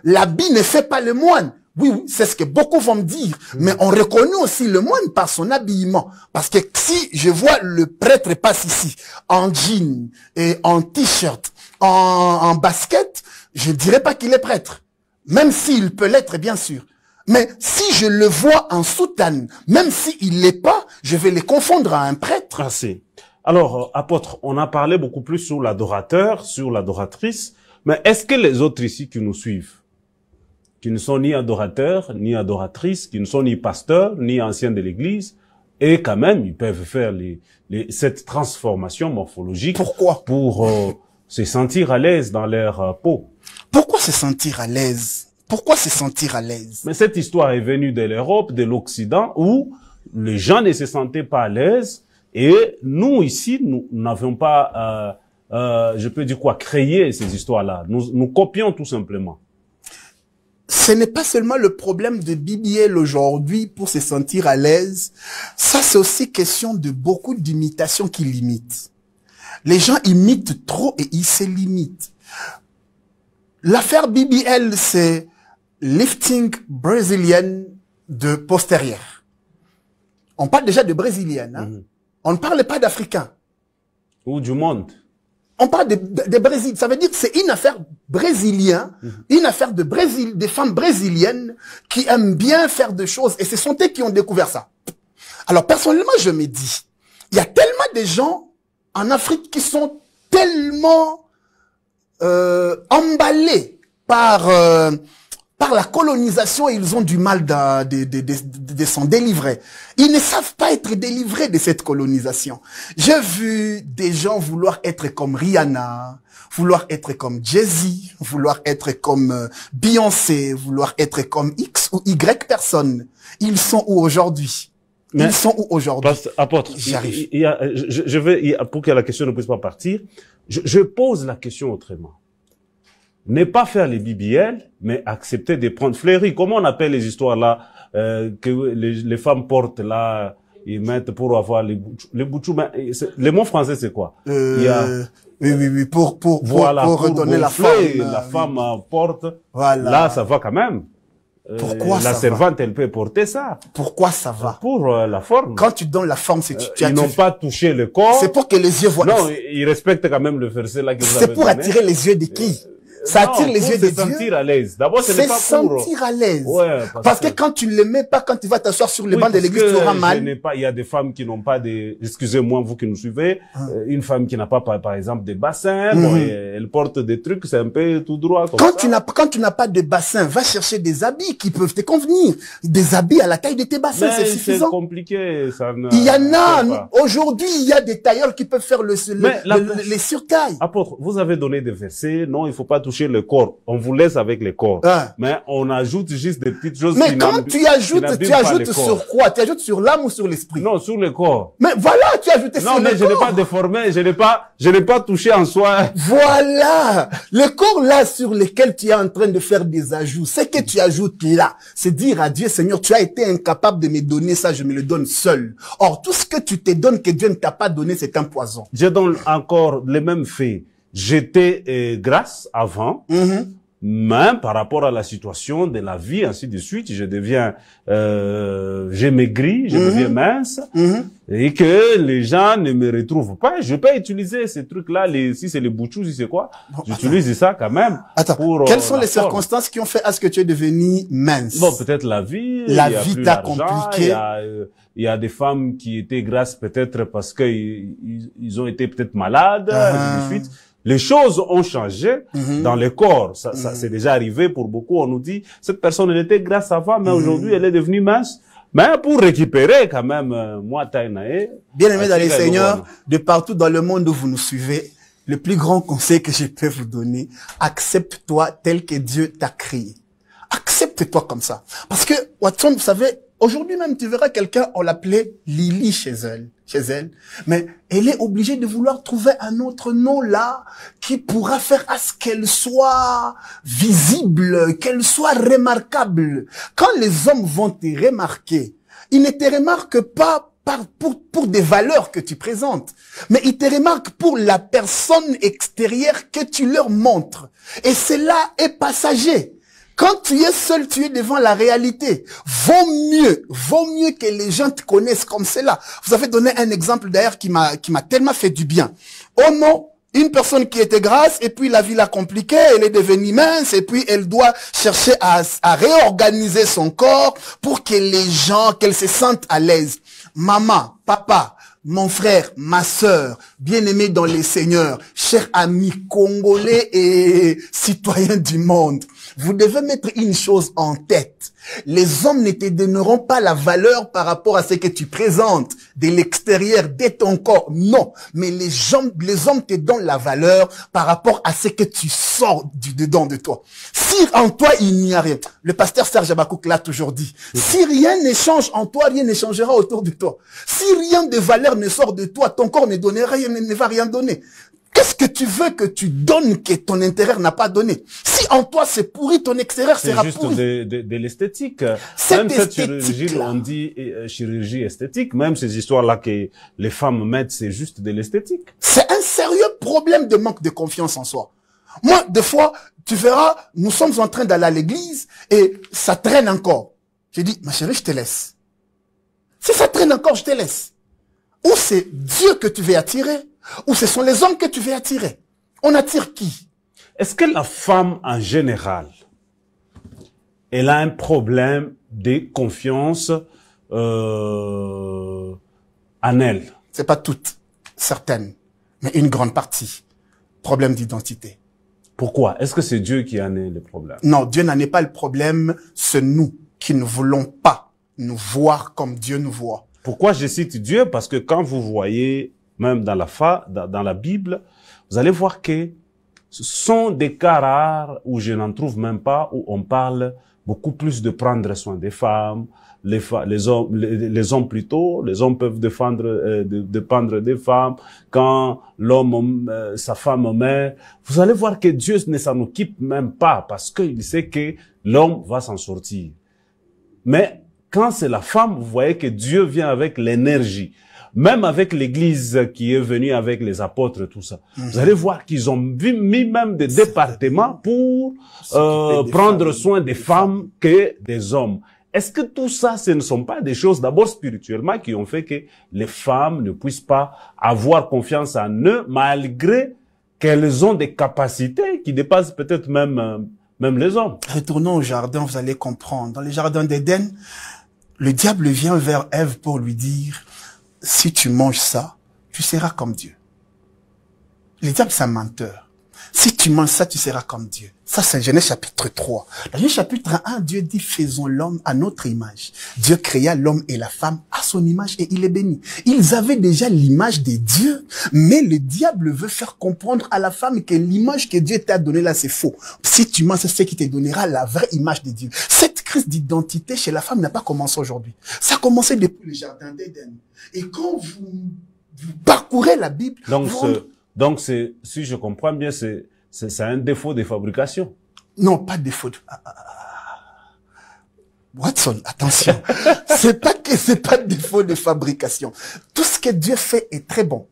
l'habit ne fait pas le moine. Oui, c'est ce que beaucoup vont me dire. Mais on reconnaît aussi le moine par son habillement. Parce que si je vois le prêtre passe ici, en jean et en t-shirt, en basket, je ne dirais pas qu'il est prêtre. Même s'il peut l'être, bien sûr. Mais si je le vois en soutane, même s'il l'est pas, je vais les confondre à un prêtre. Merci. Alors, apôtre, on a parlé beaucoup plus sur l'adorateur, sur l'adoratrice, mais est-ce que les autres ici qui nous suivent, qui ne sont ni adorateurs, ni adoratrices, qui ne sont ni pasteurs, ni anciens de l'église, et quand même, ils peuvent faire cette transformation morphologique. Pourquoi? Pour se sentir à l'aise dans leur peau. Pourquoi se sentir à l'aise? Pourquoi se sentir à l'aise? Mais cette histoire est venue de l'Europe, de l'Occident, où les gens ne se sentaient pas à l'aise, et nous, ici, nous n'avions pas, je peux dire quoi, créé ces histoires-là. Nous copions tout simplement. Ce n'est pas seulement le problème de BBL aujourd'hui pour se sentir à l'aise. Ça, c'est aussi question de beaucoup d'imitations qui limitent. Les gens imitent trop et ils se limitent. L'affaire BBL, c'est lifting brésilienne de postérieur. On parle déjà de brésilienne. Hein? On ne parle pas d'africain. Ou du monde. On parle de Brésil. Ça veut dire que c'est une affaire brésilienne, une affaire de Brésil, des femmes brésiliennes qui aiment bien faire des choses. Et ce sont eux qui ont découvert ça. Alors, personnellement, je me dis, il y a tellement de gens en Afrique qui sont tellement emballés par la colonisation et ils ont du mal de s'en délivrer. Ils ne savent pas être délivrés de cette colonisation. J'ai vu des gens vouloir être comme Rihanna, vouloir être comme Jay-Z, vouloir être comme Beyoncé, vouloir être comme X ou Y personne. Ils sont où aujourd'hui? Ils sont où aujourd'hui? Apôtre, j'arrive. Pour que la question ne puisse pas partir, je pose la question autrement. Ne pas faire les BBL, mais accepter de prendre fleuris. Comment on appelle les histoires là que les femmes portent là, ils mettent pour avoir les boutchous. Le mot français c'est quoi? Oui, pour redonner la forme. La femme porte. Voilà. Là, ça va quand même. Pourquoi ça la servante, elle peut porter ça. Pourquoi ça va? Pour la forme. Quand tu donnes la forme, c'est ils n'ont pas touché le corps. C'est pour que les yeux voient. Non, ils respectent quand même le verset là que vous avez donné. C'est pour attirer les yeux de qui? Ça attire les yeux des dieux. Se sentir à l'aise. D'abord, ce n'est pas pour sentir à l'aise. Ouais, parce que quand tu ne le mets pas, quand tu vas t'asseoir sur les bancs de l'église, tu auras mal. Il y a des femmes qui n'ont pas des, excusez-moi, vous qui nous suivez, une femme qui n'a pas, par exemple, des bassins, bon, elle porte des trucs, c'est un peu tout droit, comme ça. Quand tu n'as pas de bassin, va chercher des habits qui peuvent te convenir. Des habits à la taille de tes bassins, c'est suffisant. C'est compliqué, ça il y en a, aujourd'hui, il y a des tailleurs qui peuvent faire les surtailles. Apôtre, vous avez donné des versets, non, il faut pas toucher le corps. On vous laisse avec les corps. Mais on ajoute juste des petites choses. Mais quand tu ajoutes sur quoi? Tu ajoutes sur l'âme ou sur l'esprit? Non, sur le corps. Mais voilà, tu as ajouté sur le corps. Non, mais je n'ai pas déformé, je n'ai pas touché en soi. Voilà. Le corps là sur lequel tu es en train de faire des ajouts, ce que tu ajoutes là, c'est dire à Dieu, Seigneur, tu as été incapable de me donner ça, je me le donne seul. Or, tout ce que tu te donnes que Dieu ne t'a pas donné, c'est un poison. Je donne encore les mêmes faits. J'étais grasse avant, même par rapport à la situation de la vie, ainsi de suite, je deviens, j'ai maigri, je deviens mince, et que les gens ne me retrouvent pas. Je peux utiliser ces trucs-là, si c'est les boutchous, si c'est quoi, j'utilise ça quand même. Attends, quelles sont les circonstances qui ont fait à ce que tu es devenu mince? Bon, peut-être la vie. La vie t'a compliqué. Il y a des femmes qui étaient grasses peut-être parce que ils ont été peut-être malades, ainsi de suite. Les choses ont changé dans le corps. Ça c'est déjà arrivé pour beaucoup. On nous dit, cette personne, elle était grasse avant, mais aujourd'hui, elle est devenue mince. Mais pour récupérer quand même, moi, Taïnae. Bien aimé dans les Seigneurs, de partout dans le monde où vous nous suivez, le plus grand conseil que je peux vous donner, accepte-toi tel que Dieu t'a créé. Accepte-toi comme ça. Parce que, Watson, vous savez, aujourd'hui même, tu verras quelqu'un, on l'appelait Lily chez elle. Mais elle est obligée de vouloir trouver un autre nom là, qui pourra faire à ce qu'elle soit visible, qu'elle soit remarquable. Quand les hommes vont te remarquer, ils ne te remarquent pas pour des valeurs que tu présentes, mais ils te remarquent pour la personne extérieure que tu leur montres. Et cela est passager. Quand tu es seul, tu es devant la réalité. Vaut mieux que les gens te connaissent comme cela. Vous avez donné un exemple d'ailleurs qui m'a tellement fait du bien. Oh non, Une personne qui était grasse, et puis la vie l'a compliquée, elle est devenue mince, et puis elle doit chercher à réorganiser son corps pour que les gens, qu'elle se sente à l'aise. Maman, papa, mon frère, ma sœur, bien-aimé dans les seigneurs, chers amis congolais et citoyens du monde, vous devez mettre une chose en tête. Les hommes ne te donneront pas la valeur par rapport à ce que tu présentes de l'extérieur de ton corps. Non, mais les hommes te donnent la valeur par rapport à ce que tu sors du dedans de toi. Si en toi il n'y a rien, le pasteur Serge Abakouk l'a toujours dit, si rien ne change en toi, rien ne changera autour de toi. Si rien de valeur ne sort de toi, ton corps ne donnera rien, ne va rien donner. Qu'est-ce que tu veux que tu donnes que ton intérieur n'a pas donné? Si en toi c'est pourri, ton extérieur sera pourri. C'est juste de l'esthétique. Même cette chirurgie, on dit chirurgie esthétique, même ces histoires-là que les femmes mettent, c'est juste de l'esthétique. C'est un sérieux problème de manque de confiance en soi. Moi, des fois, tu verras, nous sommes en train d'aller à l'église et ça traîne encore. J'ai dit, ma chérie, je te laisse. Si ça traîne encore, je te laisse. Ou c'est Dieu que tu veux attirer, ou ce sont les hommes que tu veux attirer. On attire qui? Est-ce que la femme, en général, elle a un problème de confiance en elle? C'est pas toutes, certaines, mais une grande partie. Problème d'identité. Pourquoi? Est-ce que c'est Dieu qui en est le problème? Non, Dieu n'en est pas le problème, c'est nous qui ne voulons pas nous voir comme Dieu nous voit. Pourquoi je cite Dieu? Parce que quand vous voyez, même dans la Bible, vous allez voir que ce sont des cas rares où je n'en trouve même pas, où on parle beaucoup plus de prendre soin des femmes, les hommes plutôt, les hommes peuvent dépendre des femmes, quand l'homme, sa femme meurt, vous allez voir que Dieu ne s'en occupe même pas, parce qu'il sait que l'homme va s'en sortir. Mais quand c'est la femme, vous voyez que Dieu vient avec l'énergie. Même avec l'église qui est venue avec les apôtres, tout ça. Vous allez voir qu'ils ont mis même des départements pour prendre soin des femmes que des hommes. Est-ce que tout ça, ce ne sont pas des choses d'abord spirituellement qui ont fait que les femmes ne puissent pas avoir confiance en eux malgré qu'elles ont des capacités qui dépassent peut-être même les hommes? Retournons au jardin, vous allez comprendre. Dans le jardin d'Éden, le diable vient vers Ève pour lui dire, si tu manges ça, tu seras comme Dieu. Le diable, c'est un menteur. Si tu manges ça, tu seras comme Dieu. Ça, c'est Genèse chapitre 3. Dans Genèse chapitre 1, Dieu dit, faisons l'homme à notre image. Dieu créa l'homme et la femme à son image et il est béni. Ils avaient déjà l'image de Dieu, mais le diable veut faire comprendre à la femme que l'image que Dieu t'a donnée là, c'est faux. Si tu manges, c'est ce qui te donnera la vraie image de Dieu. Cette crise d'identité chez la femme n'a pas commencé aujourd'hui. Ça a commencé depuis le jardin d'Éden. Et quand vous parcourez la Bible... Donc, si je comprends bien, c'est un défaut de fabrication. Non, pas défaut. Watson, attention. C'est pas défaut de fabrication. Tout ce que Dieu fait est très bon.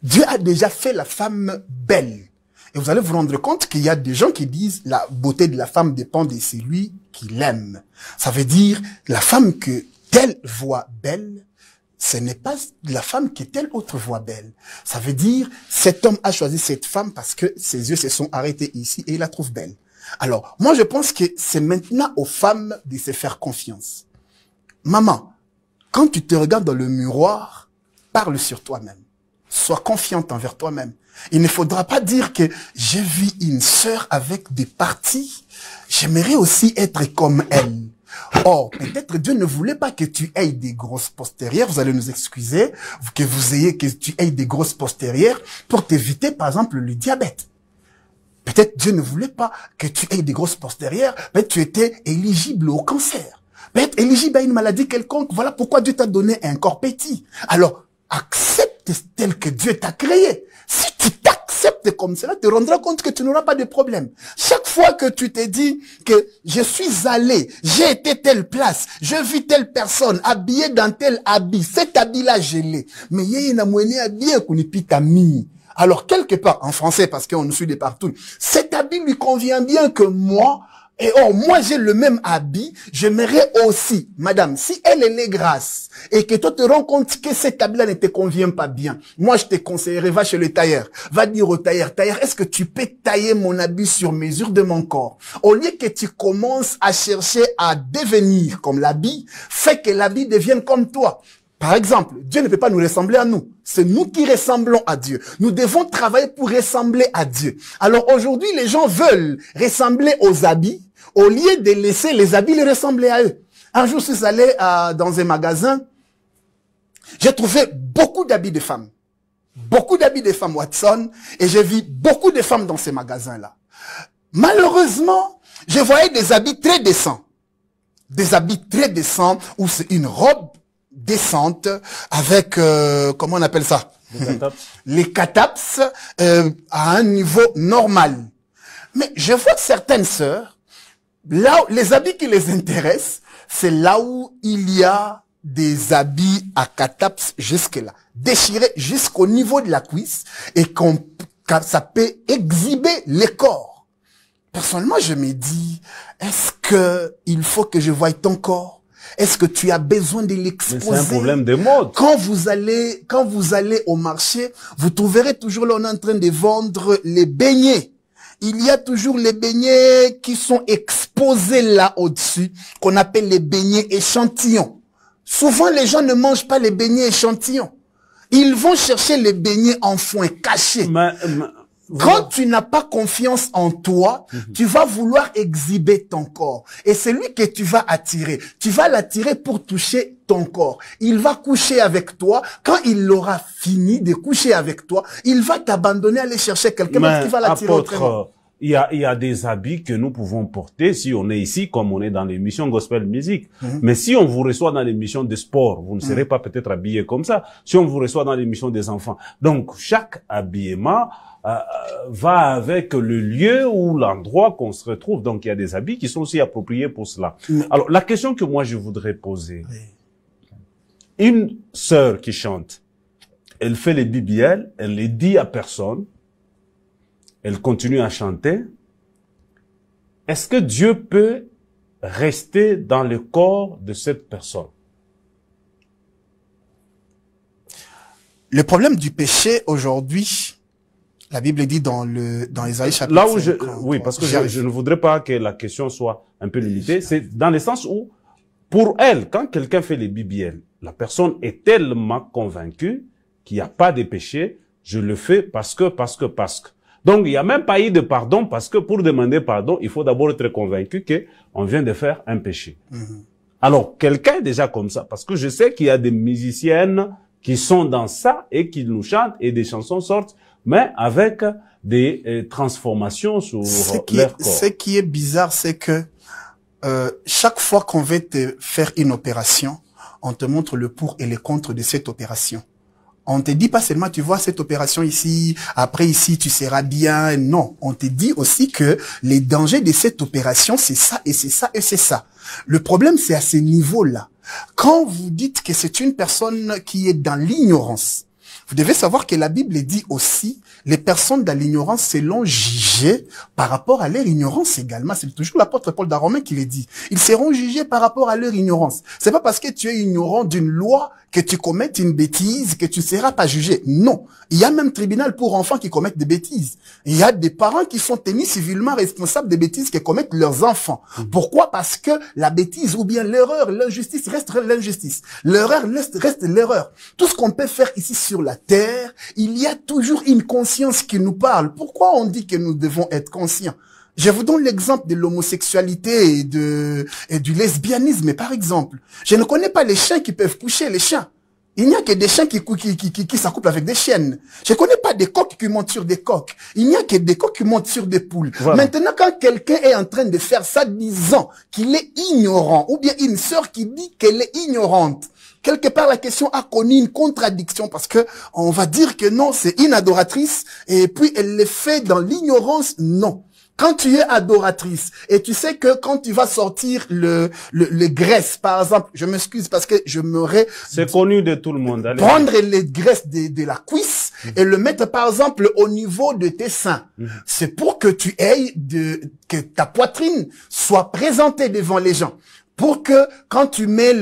Dieu a déjà fait la femme belle. Et vous allez vous rendre compte qu'il y a des gens qui disent la beauté de la femme dépend de celui qui l'aime. Ça veut dire la femme que telle voit belle, ce n'est pas la femme que telle autre voit belle. Ça veut dire, cet homme a choisi cette femme parce que ses yeux se sont arrêtés ici et il la trouve belle. Alors, moi je pense que c'est maintenant aux femmes de se faire confiance. Maman, quand tu te regardes dans le miroir, parle sur toi-même. Sois confiante envers toi-même. Il ne faudra pas dire que j'ai vu une sœur avec des parties, j'aimerais aussi être comme elle. Or, peut-être Dieu ne voulait pas que tu aies des grosses postérieures, vous allez nous excuser, que tu aies des grosses postérieures pour t'éviter, par exemple, le diabète. Peut-être Dieu ne voulait pas que tu aies des grosses postérieures, peut-être tu étais éligible au cancer. Peut-être éligible à une maladie quelconque, voilà pourquoi Dieu t'a donné un corps petit. Alors, accepte tel que Dieu t'a créé. Si tu t'acceptes comme cela, tu te rendras compte que tu n'auras pas de problème. Chaque fois que tu te dis que je suis allé, j'ai été telle place, je vis telle personne, habillée dans tel habit, cet habit-là, je l'ai. Mais yeye na mwenye habillé kunipita mi. Alors, quelque part, en français, parce qu'on nous suit de partout, cet habit lui convient bien que moi, Et oh, moi j'ai le même habit, j'aimerais aussi, madame, si elle est grasse et que toi te rends compte que cet habit-là ne te convient pas bien, moi je te conseillerais, va chez le tailleur, va dire au tailleur, est-ce que tu peux tailler mon habit sur mesure de mon corps? Au lieu que tu commences à chercher à devenir comme l'habit, fais que l'habit devienne comme toi. Par exemple, Dieu ne peut pas nous ressembler à nous. C'est nous qui ressemblons à Dieu. Nous devons travailler pour ressembler à Dieu. Alors aujourd'hui, les gens veulent ressembler aux habits au lieu de laisser les habits les ressembler à eux. Un jour, je suis allé dans un magasin. J'ai trouvé beaucoup d'habits de femmes. Beaucoup d'habits de femmes Watson. Et j'ai vu beaucoup de femmes dans ces magasins-là. Malheureusement, je voyais des habits très décents. Des habits très décents où c'est une robe décente avec, comment on appelle ça? Les cataps à un niveau normal. Mais je vois certaines sœurs, là, les habits qui les intéressent, c'est là où il y a des habits à cataps jusque-là, déchirés jusqu'au niveau de la cuisse et ça peut exhiber les corps. Personnellement, je me dis, est-ce que il faut que je voie ton corps? Est-ce que tu as besoin de l'exposer? C'est un problème de mode. Quand vous allez au marché, vous trouverez toujours là, on est en train de vendre les beignets. Il y a toujours les beignets qui sont exposés là au-dessus, qu'on appelle les beignets échantillons. Souvent, les gens ne mangent pas les beignets échantillons. Ils vont chercher les beignets en foin, cachés. Quand tu n'as pas confiance en toi, tu vas vouloir exhiber ton corps. Et c'est lui que tu vas attirer. Tu vas l'attirer pour toucher ton corps. Il va coucher avec toi. Quand il aura fini de coucher avec toi, il va t'abandonner, aller chercher quelqu'un d'autre qui va l'attirer autrement. Il y a des habits que nous pouvons porter si on est ici, comme on est dans l'émission Gospel Music. Mais si on vous reçoit dans l'émission de sport, vous ne serez pas peut-être habillé comme ça. Si on vous reçoit dans l'émission des enfants. Donc, chaque habillement va avec le lieu ou l'endroit qu'on se retrouve. Donc, il y a des habits qui sont aussi appropriés pour cela. Alors, la question que moi, je voudrais poser. Une sœur qui chante, elle fait les BBL, elle les dit à personne, elle continue à chanter. Est-ce que Dieu peut rester dans le corps de cette personne? Le problème du péché aujourd'hui, la Bible dit dans Isaïe chapitre 5. Oui, parce que je ne voudrais pas que la question soit un peu limitée. C'est dans le sens où, pour elle, quand quelqu'un fait les BBL, la personne est tellement convaincue qu'il n'y a pas de péché, je le fais parce que. Donc, il n'y a même pas eu de pardon parce que pour demander pardon, il faut d'abord être convaincu qu'on vient de faire un péché. Alors, quelqu'un est déjà comme ça, parce que je sais qu'il y a des musiciennes qui sont dans ça et qui nous chantent et des chansons sortent, mais avec des transformations sur leur corps. Ce qui est bizarre, c'est que chaque fois qu'on veut te faire une opération, on te montre le pour et le contre de cette opération. On te dit pas seulement, tu vois cette opération ici, après ici, tu seras bien. Non, on te dit aussi que les dangers de cette opération, c'est ça, et c'est ça, et c'est ça. Le problème, c'est à ce niveau-là. Quand vous dites que c'est une personne qui est dans l'ignorance, vous devez savoir que la Bible dit aussi, les personnes dans l'ignorance seront jugées par rapport à leur ignorance également. C'est toujours l'apôtre Paul dans Romains qui le dit. Ils seront jugés par rapport à leur ignorance. C'est pas parce que tu es ignorant d'une loi que tu commettes une bêtise que tu ne seras pas jugé. Non. Il y a même tribunal pour enfants qui commettent des bêtises. Il y a des parents qui sont tenus civilement responsables des bêtises que commettent leurs enfants. Pourquoi? Parce que la bêtise ou bien l'erreur, l'injustice reste l'injustice. L'erreur reste l'erreur. Tout ce qu'on peut faire ici sur la terre, il y a toujours une conscience qui nous parle. Pourquoi on dit que nous devons être conscients? Je vous donne l'exemple de l'homosexualité et du lesbianisme, par exemple. Je ne connais pas les chiens qui peuvent coucher les chiens. Il n'y a que des chiens qui s'accouplent avec des chiennes. Je ne connais pas des coqs qui montent sur des coqs. Il n'y a que des coqs qui montent sur des poules. Voilà. Maintenant, quand quelqu'un est en train de faire ça, disant qu'il est ignorant, ou bien une sœur qui dit qu'elle est ignorante, quelque part, la question a connu une contradiction parce que on va dire que non, c'est une adoratrice et puis elle le fait dans l'ignorance. Non. Quand tu es adoratrice et tu sais que quand tu vas sortir le graisse, par exemple, je m'excuse parce que je m'aurais... C'est connu de tout le monde. Allez. Prendre les graisses de la cuisse et le mettre, par exemple, au niveau de tes seins. C'est pour que tu aies que ta poitrine soit présentée devant les gens. Pour que, quand tu mets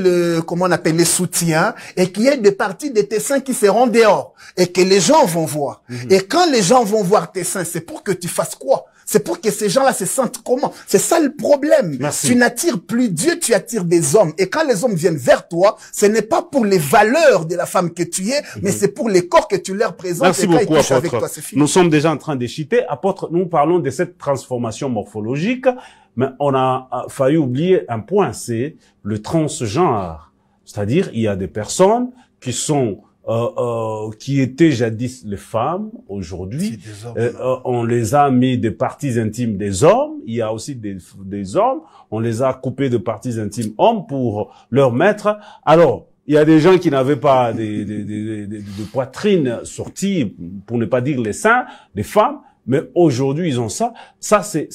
comment on appelle les soutiens, et qu'il y ait des parties de tes seins qui seront dehors, et que les gens vont voir. Et quand les gens vont voir tes seins, c'est pour que tu fasses quoi? C'est pour que ces gens-là se sentent comment? C'est ça le problème. Merci. Tu n'attires plus Dieu, tu attires des hommes. Et quand les hommes viennent vers toi, ce n'est pas pour les valeurs de la femme que tu es, mais c'est pour les corps que tu leur présentes. Merci et quand beaucoup, ils couchent avec apôtre. toi, c'est fini. Nous sommes déjà en train d'échiter. Apôtre, nous parlons de cette transformation morphologique, mais on a failli oublier un point, c'est le transgenre. C'est-à-dire, il y a des personnes qui sont qui étaient jadis les femmes, aujourd'hui, on les a mis des parties intimes des hommes. Il y a aussi des hommes, on les a coupés de parties intimes hommes pour leur mettre. Alors, il y a des gens qui n'avaient pas de poitrine sortie, pour ne pas dire les seins, des femmes, mais aujourd'hui ils ont ça. Ça c'est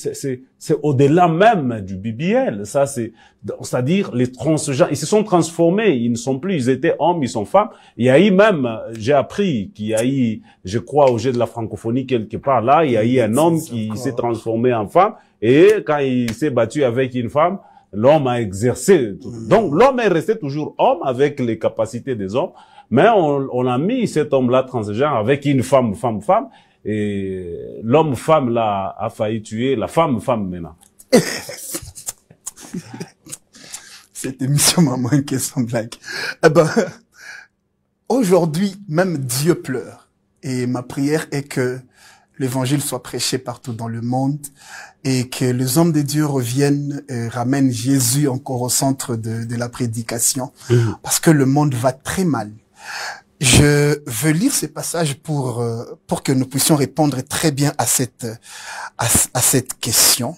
au-delà même du BBL. Ça c'est-à-dire les transgenres, ils se sont transformés, ils ne sont plus, ils étaient hommes, ils sont femmes. Il y a eu même, j'ai appris qu'il y a eu, je crois au jet de la francophonie quelque part là, il y a eu un homme qui s'est transformé en femme, et quand il s'est battu avec une femme, l'homme a exercé. Donc l'homme est resté toujours homme avec les capacités des hommes, mais on a mis cet homme-là transgenre avec une femme. Et l'homme-femme là a failli tuer la femme maintenant. Cette émission m'a manqué sans blague. Eh ben, aujourd'hui, même Dieu pleure. Et ma prière est que l'évangile soit prêché partout dans le monde et que les hommes de Dieu reviennent et ramènent Jésus encore au centre de la prédication. Parce que le monde va très mal. Je veux lire ces passages pour que nous puissions répondre très bien à cette question.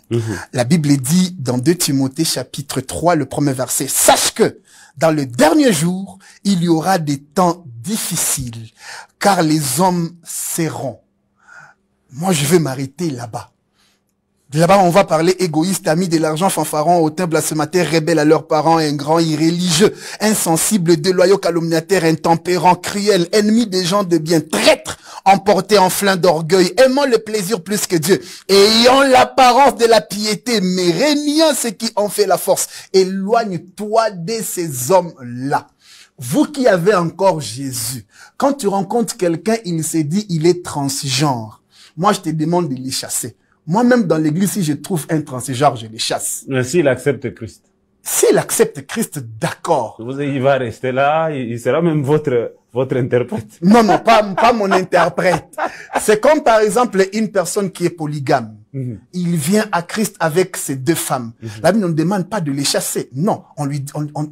La Bible dit dans 2 Timothée chapitre 3, le premier verset, « Sache que dans le dernier jour, il y aura des temps difficiles, car les hommes seront. » Moi, je vais m'arrêter là-bas. Là-bas, on va parler égoïste, amis de l'argent, fanfarons, hautains, blasphémateurs, rebelles à leurs parents, ingrats, irréligieux, insensibles, déloyaux, calomniateurs, intempérants, cruels, ennemis des gens de bien, traîtres, emportés en flingue d'orgueil, aimant le plaisir plus que Dieu, ayant l'apparence de la piété, mais régnant ce qui en fait la force. Éloigne-toi de ces hommes-là. Vous qui avez encore Jésus, quand tu rencontres quelqu'un, il se dit, il est transgenre. Moi, je te demande de les chasser. Moi-même, dans l'église, si je trouve un transgenre, je les chasse. Mais s'il accepte Christ. S'il accepte Christ, d'accord. Il va rester là, il sera même votre interprète. Non, pas mon interprète. C'est comme, par exemple, une personne qui est polygame. Il vient à Christ avec ses 2 femmes. La Bible ne nous demande pas de les chasser. Non,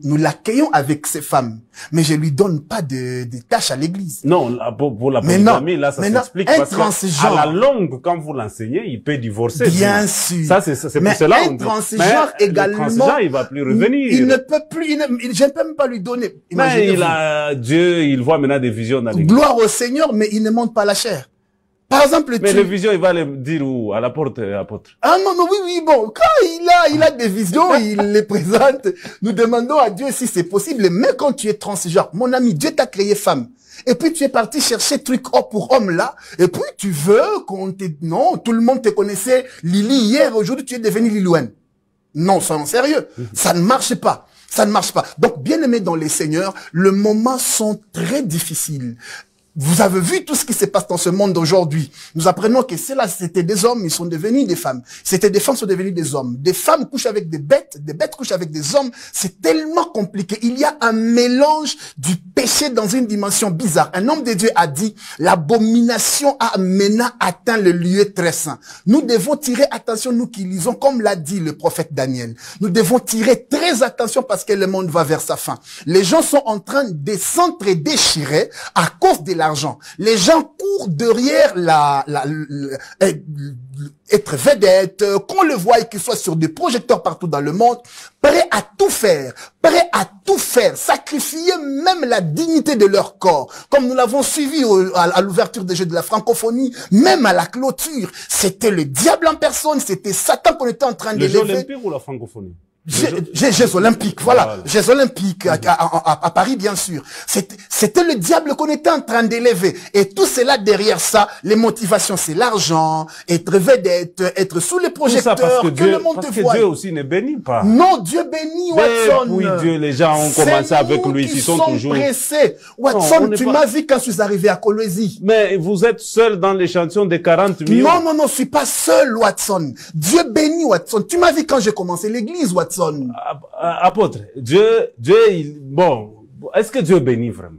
nous l'accueillons avec ses femmes. Mais je lui donne pas de tâches à l'église. Non, pour la polygamie, là, ça s'explique parce qu'à la longue, quand vous l'enseignez, il peut divorcer. Bien sûr. Ça, c'est pour cela. Un transgenre également. Le transgenre, il va plus revenir. Il ne peut plus, je ne peux même pas lui donner. Mais Dieu, il voit maintenant des visions dans l'église. Gloire au Seigneur, mais il ne monte pas la chair. Par exemple, mais les visions, il va les dire où? À la porte, apôtre. Ah non, oui, bon, quand il a des visions, il les présente. Nous demandons à Dieu si c'est possible. Mais quand tu es transgenre, mon ami, Dieu t'a créé femme. Et puis tu es parti chercher truc homme pour homme là. Et puis tu veux non, tout le monde te connaissait Lily hier, aujourd'hui tu es devenu Lilouane. Non, soyons sérieux. Ça ne marche pas. Ça ne marche pas. Donc, bien aimés dans les seigneurs, les moments sont très difficiles. Vous avez vu tout ce qui se passe dans ce monde d'aujourd'hui. Nous apprenons que c'était des hommes, ils sont devenus des femmes. C'était des femmes, sont devenues des hommes. Des femmes couchent avec des bêtes couchent avec des hommes. C'est tellement compliqué. Il y a un mélange du péché dans une dimension bizarre. Un homme de Dieu a dit, l'abomination a maintenant atteint le lieu très saint. Nous devons tirer attention, nous qui lisons, comme l'a dit le prophète Daniel. Nous devons tirer très attention parce que le monde va vers sa fin. Les gens sont en train de s'entre-déchirer à cause de l'argent. Les gens courent derrière être vedette, qu'on le voie, qu'il soit sur des projecteurs partout dans le monde, prêts à tout faire, sacrifier même la dignité de leur corps. Comme nous l'avons suivi à l'ouverture des Jeux de la francophonie, même à la clôture, c'était le diable en personne, c'était Satan qu'on était en train d'élever. Les Jeux olympiques ou la Francophonie? Jeux olympiques, voilà. Jeux olympiques à Paris, bien sûr. C'était le diable qu'on était en train d'élever. Et tout cela derrière ça, les motivations, c'est l'argent, être vedette, être sous les projecteurs, parce que le monde te voie. Dieu aussi ne bénit pas. Non, Dieu bénit, Watson. Oui, Dieu, les gens ont commencé avec lui, ils sont toujours pressés. Watson, tu m'as vu quand je suis arrivé à Kolwezi. Mais vous êtes seul dans l'échantillon de 40 millions. Non, je suis pas seul, Watson. Dieu bénit, Watson. Tu m'as vu quand j'ai commencé l'église, Watson. Apôtre, bon, est-ce que Dieu bénit vraiment?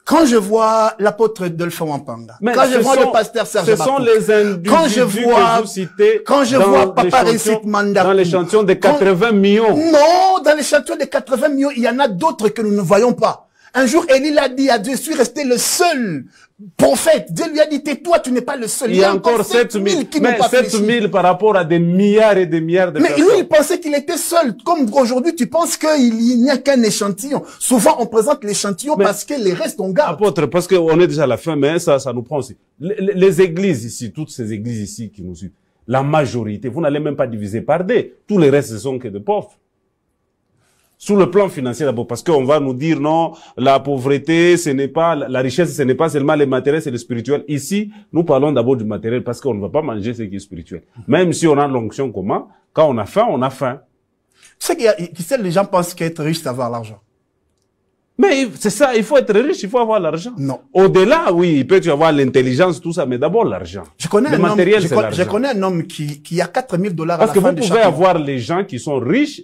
Quand je vois l'apôtre Dolphin Wampanga, quand je vois le pasteur Serge ce sont les individus que vous citez quand je vois Papa Récite Mandakou, dans l'échantillon de 80 millions. Non, dans l'échantillon de 80 millions, il y en a d'autres que nous ne voyons pas. Un jour, Élie l'a dit à Dieu, je suis resté le seul prophète. Dieu lui a dit, tais-toi, tu n'es pas le seul. Il y a encore 7000 qui n'ont pas 7000 par rapport à des milliards et des milliards de personnes. Mais lui, il pensait qu'il était seul. Comme aujourd'hui, tu penses qu'il n'y a qu'un échantillon. Souvent, on présente l'échantillon parce que les restes, on garde. Apôtre, parce qu'on est déjà à la fin, mais ça nous prend aussi. Les églises ici, toutes ces églises ici qui nous suivent, la majorité, vous n'allez même pas diviser par deux. Tous les restes, ce sont que des pauvres. Sous le plan financier d'abord, parce qu'on va nous dire non, la pauvreté, ce n'est pas, la richesse, ce n'est pas seulement les matériels, c'est le spirituel. Ici, nous parlons d'abord du matériel parce qu'on ne va pas manger ce qui est spirituel. Même si on a l'onction commun, quand on a faim, on a faim. Tu sais que les gens pensent qu'être riche, c'est avoir l'argent. Mais c'est ça, il faut être riche, il faut avoir l'argent. Non. Au-delà, oui, il peut y avoir l'intelligence, tout ça, mais d'abord l'argent. Je connais un homme qui a 4000 $. Parce que vous pouvez avoir les gens qui sont riches,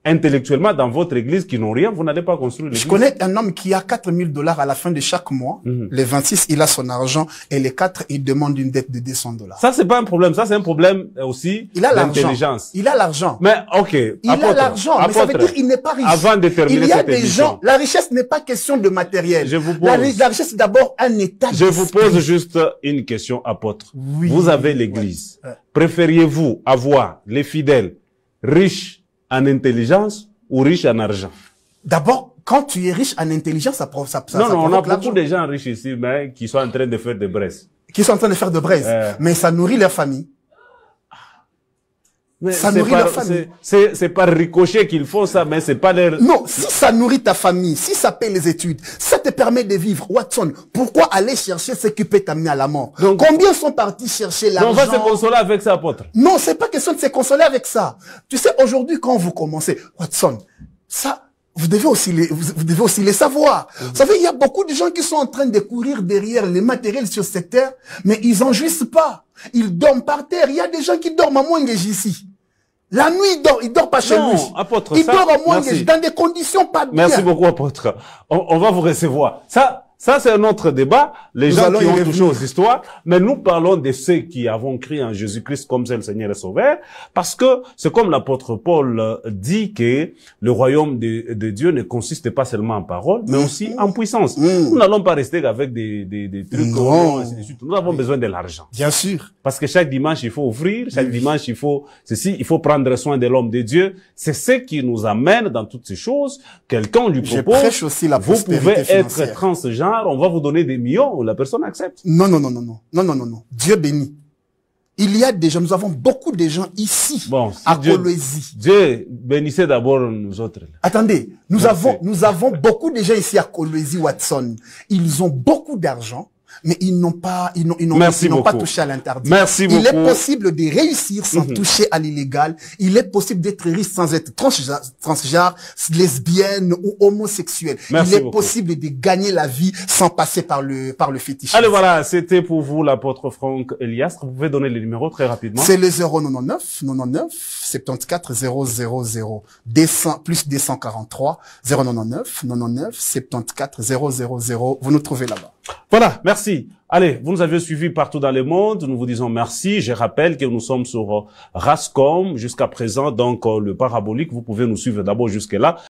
intellectuellement dans votre église qui n'ont rien, vous n'allez pas construire l'église. Je connais un homme qui a 4000 $ à la fin de chaque mois. Les 26, il a son argent et les 4, il demande une dette de 200 $. Ça, c'est pas un problème. Ça, c'est un problème aussi d'intelligence. Il a l'argent. Mais, ok. Il a l'argent. Mais ça veut dire qu'il n'est pas riche. Avant de terminer cette émission, la richesse n'est pas question de matériel. Je vous pose, la richesse, c'est d'abord un état Je vous pose juste une question, apôtre. Oui. Vous avez l'église. Ouais. Préfériez-vous avoir les fidèles riches en intelligence ou riche en argent? D'abord, quand tu es riche en intelligence, ça Non, on a beaucoup de gens riches ici, mais qui sont en train de faire des braises. Qui sont en train de faire de braises. Mais ça nourrit leur famille. Mais ça nourrit leur famille. C'est par ricochet qu'ils font ça, mais c'est pas leur... Non, si ça nourrit ta famille, si ça paie les études, ça te permet de vivre. Watson, pourquoi aller chercher ce qui peut t'amener à la mort? Donc, combien sont partis chercher l'argent? On va se consoler avec ça, apôtre. Non, c'est pas question de se consoler avec ça. Tu sais, aujourd'hui, quand vous commencez, Watson, ça, vous devez aussi les savoir. Vous savez, il y a beaucoup de gens qui sont en train de courir derrière les matériels sur cette terre, mais ils en jouissent pas. Ils dorment par terre. Il y a des gens qui dorment à Mouengej ici. La nuit, il dort pas chez lui. Apôtre, il dort à Mouengej, dans des conditions pas bien. Merci beaucoup, apôtre. On va vous recevoir. Ça, c'est un autre débat. Les gens qui ont touché aux histoires. Mais nous parlons de ceux qui avons cru en Jésus-Christ comme seul Seigneur et Sauveur. Parce que c'est comme l'apôtre Paul dit que le royaume de Dieu ne consiste pas seulement en parole, mais aussi en puissance. Nous n'allons pas rester avec des trucs. Non. Ainsi de suite. Nous avons besoin de l'argent. Bien sûr. Parce que chaque dimanche, il faut offrir. Chaque dimanche, il faut prendre soin de l'homme de Dieu. C'est ce qui nous amène dans toutes ces choses. Quelqu'un lui propose. Je prêche aussi la prospérité vous pouvez financière. être transgenre. On va vous donner des millions, la personne accepte. Non. Dieu bénit. Il y a des gens, nous avons beaucoup de gens ici, à Kolwezi. Dieu bénissez d'abord nous autres. Attendez, nous avons beaucoup de gens ici à Kolwezi, Watson. Ils ont beaucoup d'argent, mais ils n'ont pas touché à l'interdit. Merci beaucoup. Il est possible de réussir sans toucher à l'illégal. Il est possible d'être riche sans être transgenre, lesbienne ou homosexuel. Il est possible de gagner la vie sans passer par le fétichisme. Allez, voilà, c'était pour vous l'apôtre Franck Eliastre. Vous pouvez donner les numéros très rapidement. C'est le 099 74 000 plus 243 099 74 000. Vous nous trouvez là-bas. Voilà, merci. Allez, vous nous avez suivis partout dans le monde. Nous vous disons merci. Je rappelle que nous sommes sur Rascom jusqu'à présent. Donc, le parabolique, vous pouvez nous suivre d'abord jusque là.